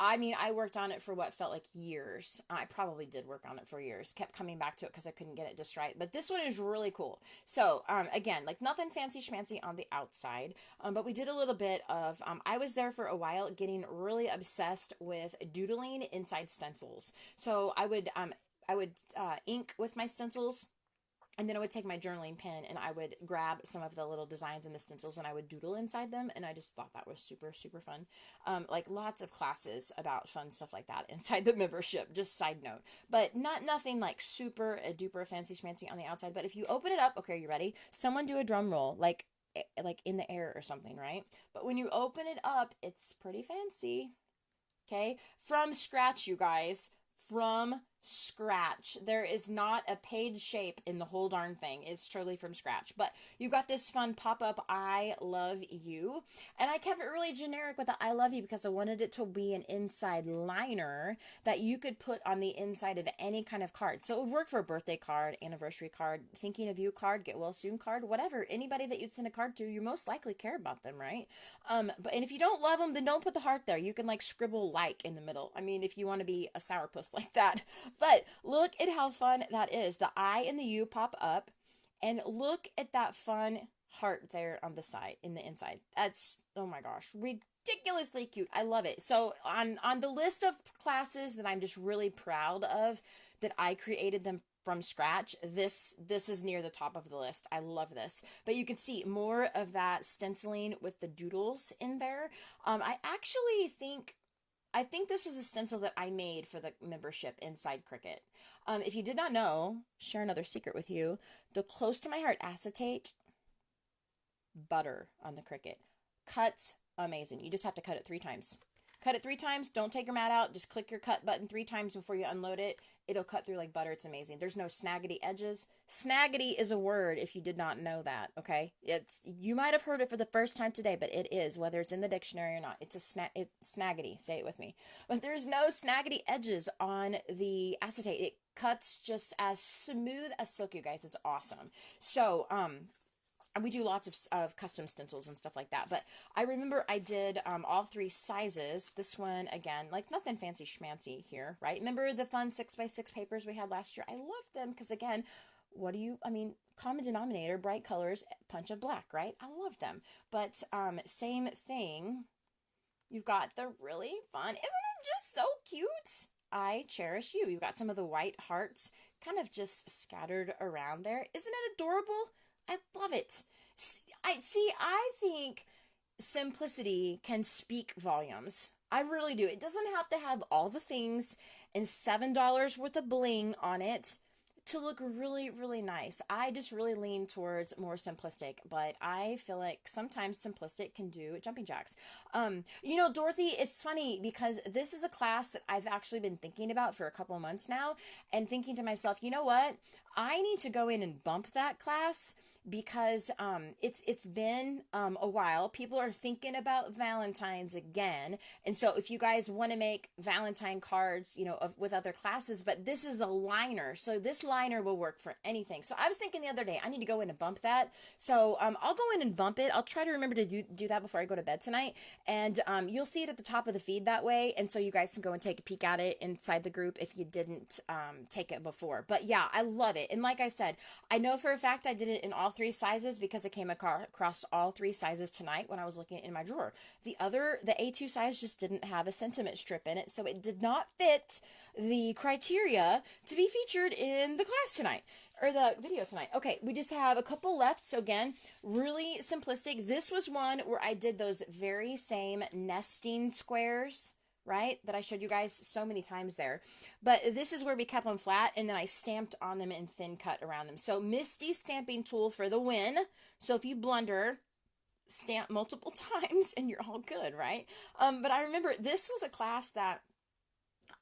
I mean, I worked on it for what felt like years. I probably did work on it for years. Kept coming back to it because I couldn't get it just right. But this one is really cool. So, again, like nothing fancy schmancy on the outside. But we did a little bit of, I was there for a while getting really obsessed with doodling inside stencils. So I would ink with my stencils. And then I would take my journaling pen and I would grab some of the little designs in the stencils and I would doodle inside them. And I just thought that was super, super fun. Like lots of classes about fun stuff like that inside the membership, just side note. But nothing like super duper fancy schmancy on the outside. But if you open it up, okay, are you ready? Someone do a drum roll, like in the air or something, right? But when you open it up, it's pretty fancy. Okay? From scratch, you guys. From scratch. There is not a page shape in the whole darn thing. It's truly from scratch. But you got this fun pop-up I love you. And I kept it really generic with the I love you because I wanted it to be an inside liner that you could put on the inside of any kind of card. So it would work for a birthday card, anniversary card, thinking of you card, get well soon card, whatever. Anybody that you'd send a card to, you most likely care about them, right? And if you don't love them, then don't put the heart there. You can like scribble like in the middle. I mean, if you want to be a sourpuss like that. But look at how fun that is. The I and the U pop up, and look at that fun heart there on the side, in the inside. That's, oh my gosh, ridiculously cute. I love it. So on the list of classes that I'm just really proud of, that I created them from scratch, this is near the top of the list. I love this. But you can see more of that stenciling with the doodles in there. I think this was a stencil that I made for the membership inside Cricut. If you did not know, share another secret with you. The Close to My Heart acetate, butter on the Cricut. Cuts amazing. You just have to cut it 3 times. Cut it 3 times. Don't take your mat out. Just click your cut button 3 times before you unload it. It'll cut through like butter. It's amazing. There's no snaggity edges. Snaggity is a word if you did not know that, okay? You might have heard it for the first time today, but it is, whether it's in the dictionary or not. It's snaggity. Say it with me. But there's no snaggity edges on the acetate. It cuts just as smooth as silk, you guys. It's awesome. So, and we do lots of custom stencils and stuff like that. But I remember I did all 3 sizes. This one, again, like nothing fancy schmancy here, right? Remember the fun 6x6 papers we had last year? I love them because, again, common denominator, bright colors, punch of black, right? I love them. But same thing. You've got the really fun, isn't it just so cute? I cherish you. You've got some of the white hearts kind of just scattered around there. Isn't it adorable? I love it. I think simplicity can speak volumes. I really do. It doesn't have to have all the things and $7 worth of bling on it to look really, really nice. I just really lean towards more simplistic, but I feel like sometimes simplistic can do jumping jacks. Dorothy, it's funny because this is a class that I've actually been thinking about for a couple of months now and thinking to myself, you know what? I need to go in and bump that class because it's been a while. People are thinking about Valentine's again, and so if you guys want to make Valentine cards, with other classes, but this is a liner, so this liner will work for anything. So I was thinking the other day, I need to go in and bump that. So I'll go in and bump it. I'll try to remember to do that before I go to bed tonight, and you'll see it at the top of the feed that way, and so you guys can go and take a peek at it inside the group if you didn't take it before. But yeah, I love it, and like I said, I know for a fact I did it in all 3 sizes because I came across all 3 sizes tonight when I was looking in my drawer. The A2 size just didn't have a sentiment strip in it, so it did not fit the criteria to be featured in the class tonight, or the video tonight. Okay, we just have a couple left, so again, really simplistic. This was one where I did those very same nesting squares, right, that I showed you guys so many times there. But this is where we kept them flat, and then I stamped on them and thin cut around them. So Misty stamping tool for the win. So if you blunder, stamp multiple times and you're all good, right? But I remember this was a class that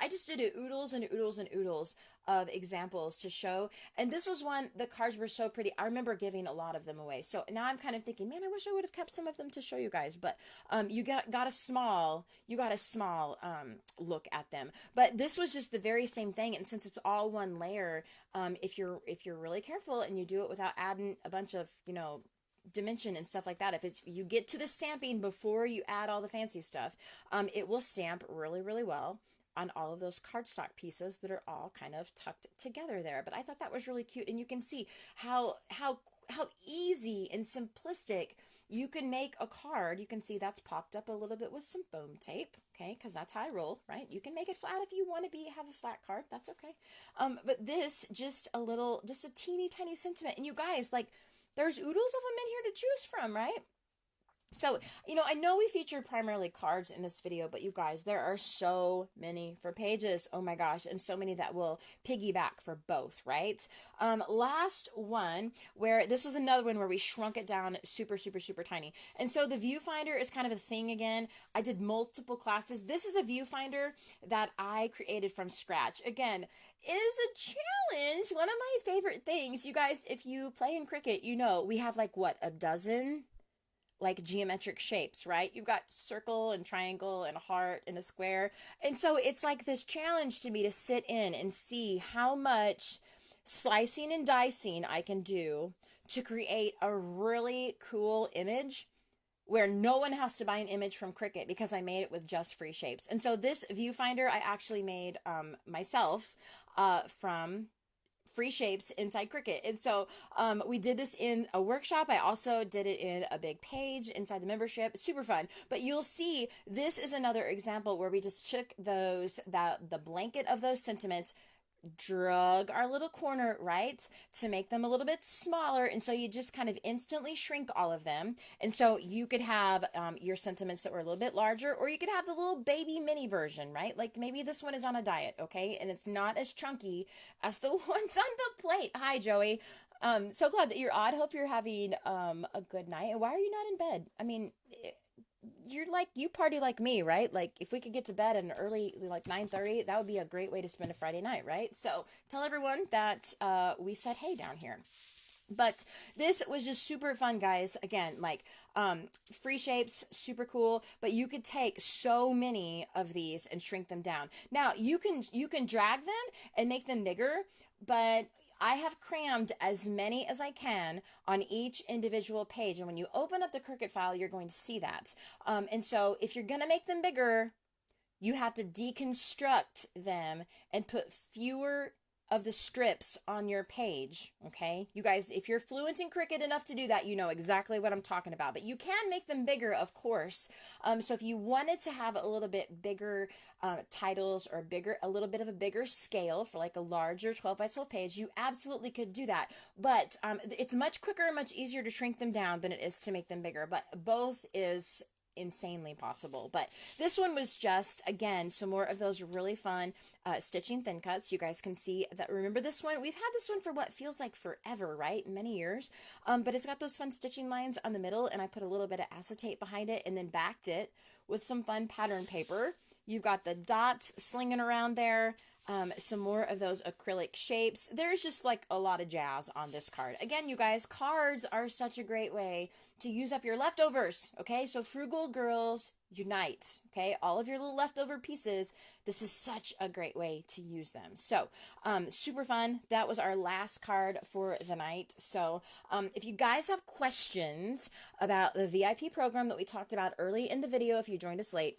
I just did oodles and oodles and oodles of examples to show. And this was one, the cards were so pretty. I remember giving a lot of them away. So now I'm kind of thinking, man, I wish I would have kept some of them to show you guys. But you got a small look at them. But this was just the very same thing. And since it's all one layer, if you're really careful and you do it without adding a bunch of, dimension and stuff like that, if you get to the stamping before you add all the fancy stuff, it will stamp really, really well on all of those cardstock pieces that are all kind of tucked together there. But I thought that was really cute, and you can see how easy and simplistic you can make a card. You can see that's popped up a little bit with some foam tape, okay, because that's how I roll, right? You can make it flat if you want to have a flat card, that's okay. But this, just a teeny tiny sentiment, and you guys, like, there's oodles of them in here to choose from, right? So, I know we featured primarily cards in this video, but you guys, there are so many for pages. Oh my gosh. And so many that will piggyback for both, right? Last one, where this was another one where we shrunk it down super, super, super tiny. And so the viewfinder is kind of a thing again. I did multiple classes. This is a viewfinder that I created from scratch. Again, it is a challenge. One of my favorite things, you guys, if you play in Cricut, we have like what, a dozen like geometric shapes, right? You've got circle and triangle and a heart and a square. And so it's like this challenge to me to sit in and see how much slicing and dicing I can do to create a really cool image where no one has to buy an image from Cricut because I made it with just free shapes. And so this viewfinder I actually made myself from free shapes inside Cricut. And so we did this in a workshop. I also did it in a big page inside the membership. Super fun. But you'll see this is another example where we just took the blanket of those sentiments, drug our little corner, right, to make them a little bit smaller. And so you just kind of instantly shrink all of them. And so you could have your sentiments that were a little bit larger, or you could have the little baby mini version, right? Like maybe this one is on a diet, okay? And it's not as chunky as the ones on the plate. Hi, Joey. So glad that you're on. Hope you're having a good night. And why are you not in bed? I mean, you party like me, right? Like if we could get to bed at an early, like 9:30, that would be a great way to spend a Friday night, right? So tell everyone that we said hey down here. But this was just super fun, guys. Again, like free shapes, super cool. But you could take so many of these and shrink them down. Now you can drag them and make them bigger. But I have crammed as many as I can on each individual page. And when you open up the Cricut file, you're going to see that. And so if you're going to make them bigger, you have to deconstruct them and put fewer of the strips on your page, okay? You guys, if you're fluent in Cricut enough to do that, you know exactly what I'm talking about. But you can make them bigger, of course. So if you wanted to have a little bit bigger titles or a little bit of a bigger scale for like a larger 12 by 12 page, you absolutely could do that. But it's much quicker and much easier to shrink them down than it is to make them bigger. But both is insanely possible. But this one was just, again, some more of those really fun stitching thin cuts. You guys can see that. Remember this one? We've had this one for what feels like forever, right? Many years. But it's got those fun stitching lines on the middle, and I put a little bit of acetate behind it and then backed it with some fun pattern paper. You've got the dots slinging around there. Some more of those acrylic shapes. There's just like a lot of jazz on this card. Again, you guys, cards are such a great way to use up your leftovers, okay? So frugal girls unite, okay? All of your little leftover pieces, this is such a great way to use them. So, super fun. That was our last card for the night. So, if you guys have questions about the VIP program that we talked about early in the video, if you joined us late,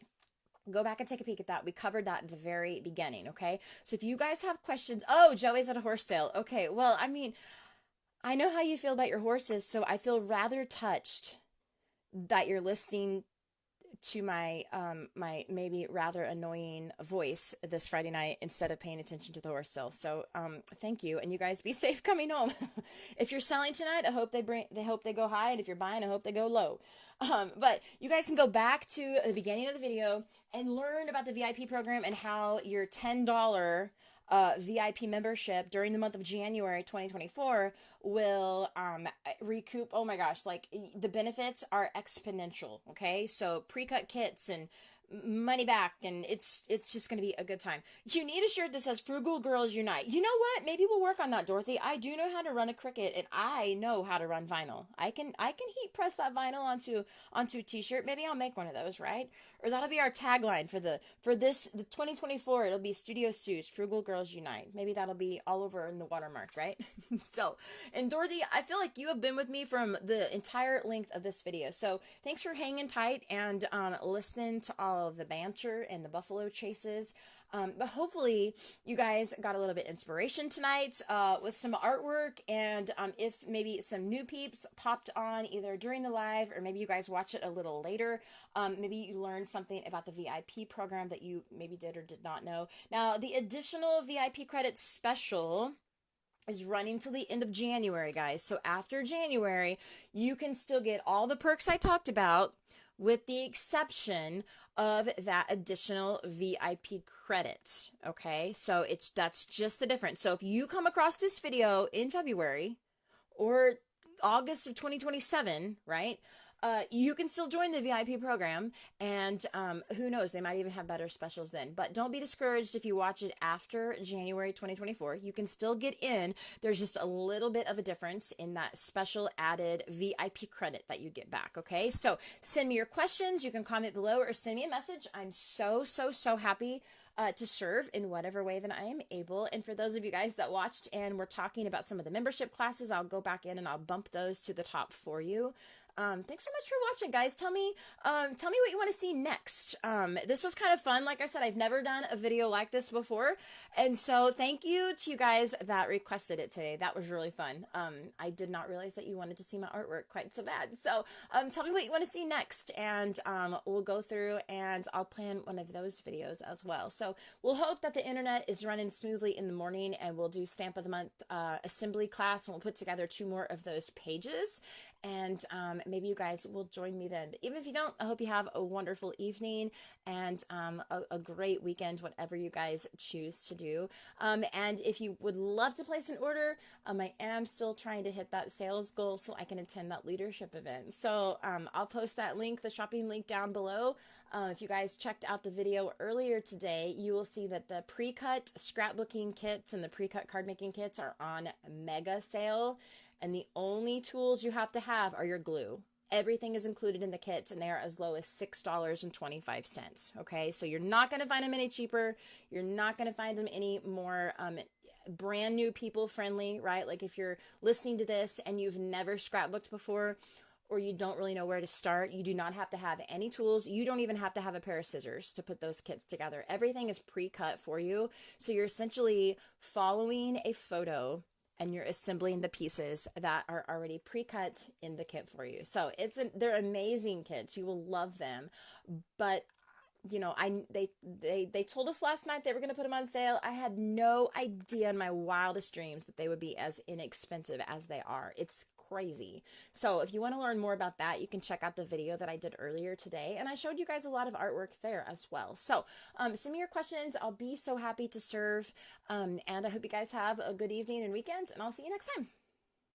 go back and take a peek at that. We covered that at the very beginning, okay? So if you guys have questions, oh, Joey's at a horse sale. Okay, well, I mean, I know how you feel about your horses, so I feel rather touched that you're listening to my my maybe rather annoying voice this Friday night instead of paying attention to the horse sale. So thank you, and you guys be safe coming home. If you're selling tonight, I hope they hope they go high, and if you're buying, I hope they go low. But you guys can go back to the beginning of the video and learn about the VIP program and how your $10 VIP membership during the month of January 2024 will recoup. Oh my gosh, like the benefits are exponential. Okay, so pre-cut kits and money back, and it's just going to be a good time. You need a shirt that says Frugal Girls Unite. You know what? Maybe we'll work on that, Dorothy. I do know how to run a Cricut, and I know how to run vinyl. I can heat press that vinyl onto a t-shirt. Maybe I'll make one of those, right? Or that'll be our tagline for the 2024. It'll be Studio Suits Frugal Girls Unite. Maybe that'll be all over in the watermark, right? So, and Dorothy, I feel like you have been with me from the entire length of this video. So thanks for hanging tight and listening to all of the banter and the buffalo chases. But hopefully you guys got a little bit inspiration tonight with some artwork, and if maybe some new peeps popped on either during the live or maybe you guys watch it a little later, maybe you learned something about the VIP program that you maybe did or did not know. Now, the additional VIP credit special is running till the end of January, guys. So after January, you can still get all the perks I talked about, with the exception of that additional VIP credit, okay? So that's just the difference. So if you come across this video in February or August of 2027, right? You can still join the VIP program, and who knows, they might even have better specials then. But don't be discouraged if you watch it after January 2024. You can still get in. There's just a little bit of a difference in that special added VIP credit that you get back, okay? So send me your questions. You can comment below or send me a message. I'm so happy to serve in whatever way that I am able. And for those of you guys that watched and we're talking about some of the membership classes, I'll go back in and I'll bump those to the top for you. Thanks so much for watching, guys. Tell me what you want to see next. This was kind of fun. Like I said, I've never done a video like this before. And so thank you to you guys that requested it today. That was really fun. I did not realize that you wanted to see my artwork quite so bad. So, tell me what you want to see next, and, we'll go through and I'll plan one of those videos as well. So we'll hope that the internet is running smoothly in the morning, and we'll do Stamp of the Month, assembly class, and we'll put together 2 more of those pages. And maybe you guys will join me then. But even if you don't, I hope you have a wonderful evening and a great weekend, whatever you guys choose to do. And if you would love to place an order, I am still trying to hit that sales goal so I can attend that leadership event. So I'll post that link, the shopping link, down below. If you guys checked out the video earlier today, you will see that the pre-cut scrapbooking kits and the pre-cut card making kits are on mega sale. And the only tools you have to have are your glue. Everything is included in the kits, and they are as low as $6.25. Okay, so you're not going to find them any cheaper. You're not going to find them any more brand new people friendly, right? Like if you're listening to this and you've never scrapbooked before, or you don't really know where to start, you do not have to have any tools. You don't even have to have a pair of scissors to put those kits together. Everything is pre-cut for you. So you're essentially following a photo and you're assembling the pieces that are already pre-cut in the kit for you. So they're amazing kits. You will love them. But you know, they told us last night they were going to put them on sale. I had no idea in my wildest dreams that they would be as inexpensive as they are. It's crazy. So if you want to learn more about that, you can check out the video that I did earlier today, and I showed you guys a lot of artwork there as well. So send me your questions. I'll be so happy to serve, and I hope you guys have a good evening and weekend, and I'll see you next time.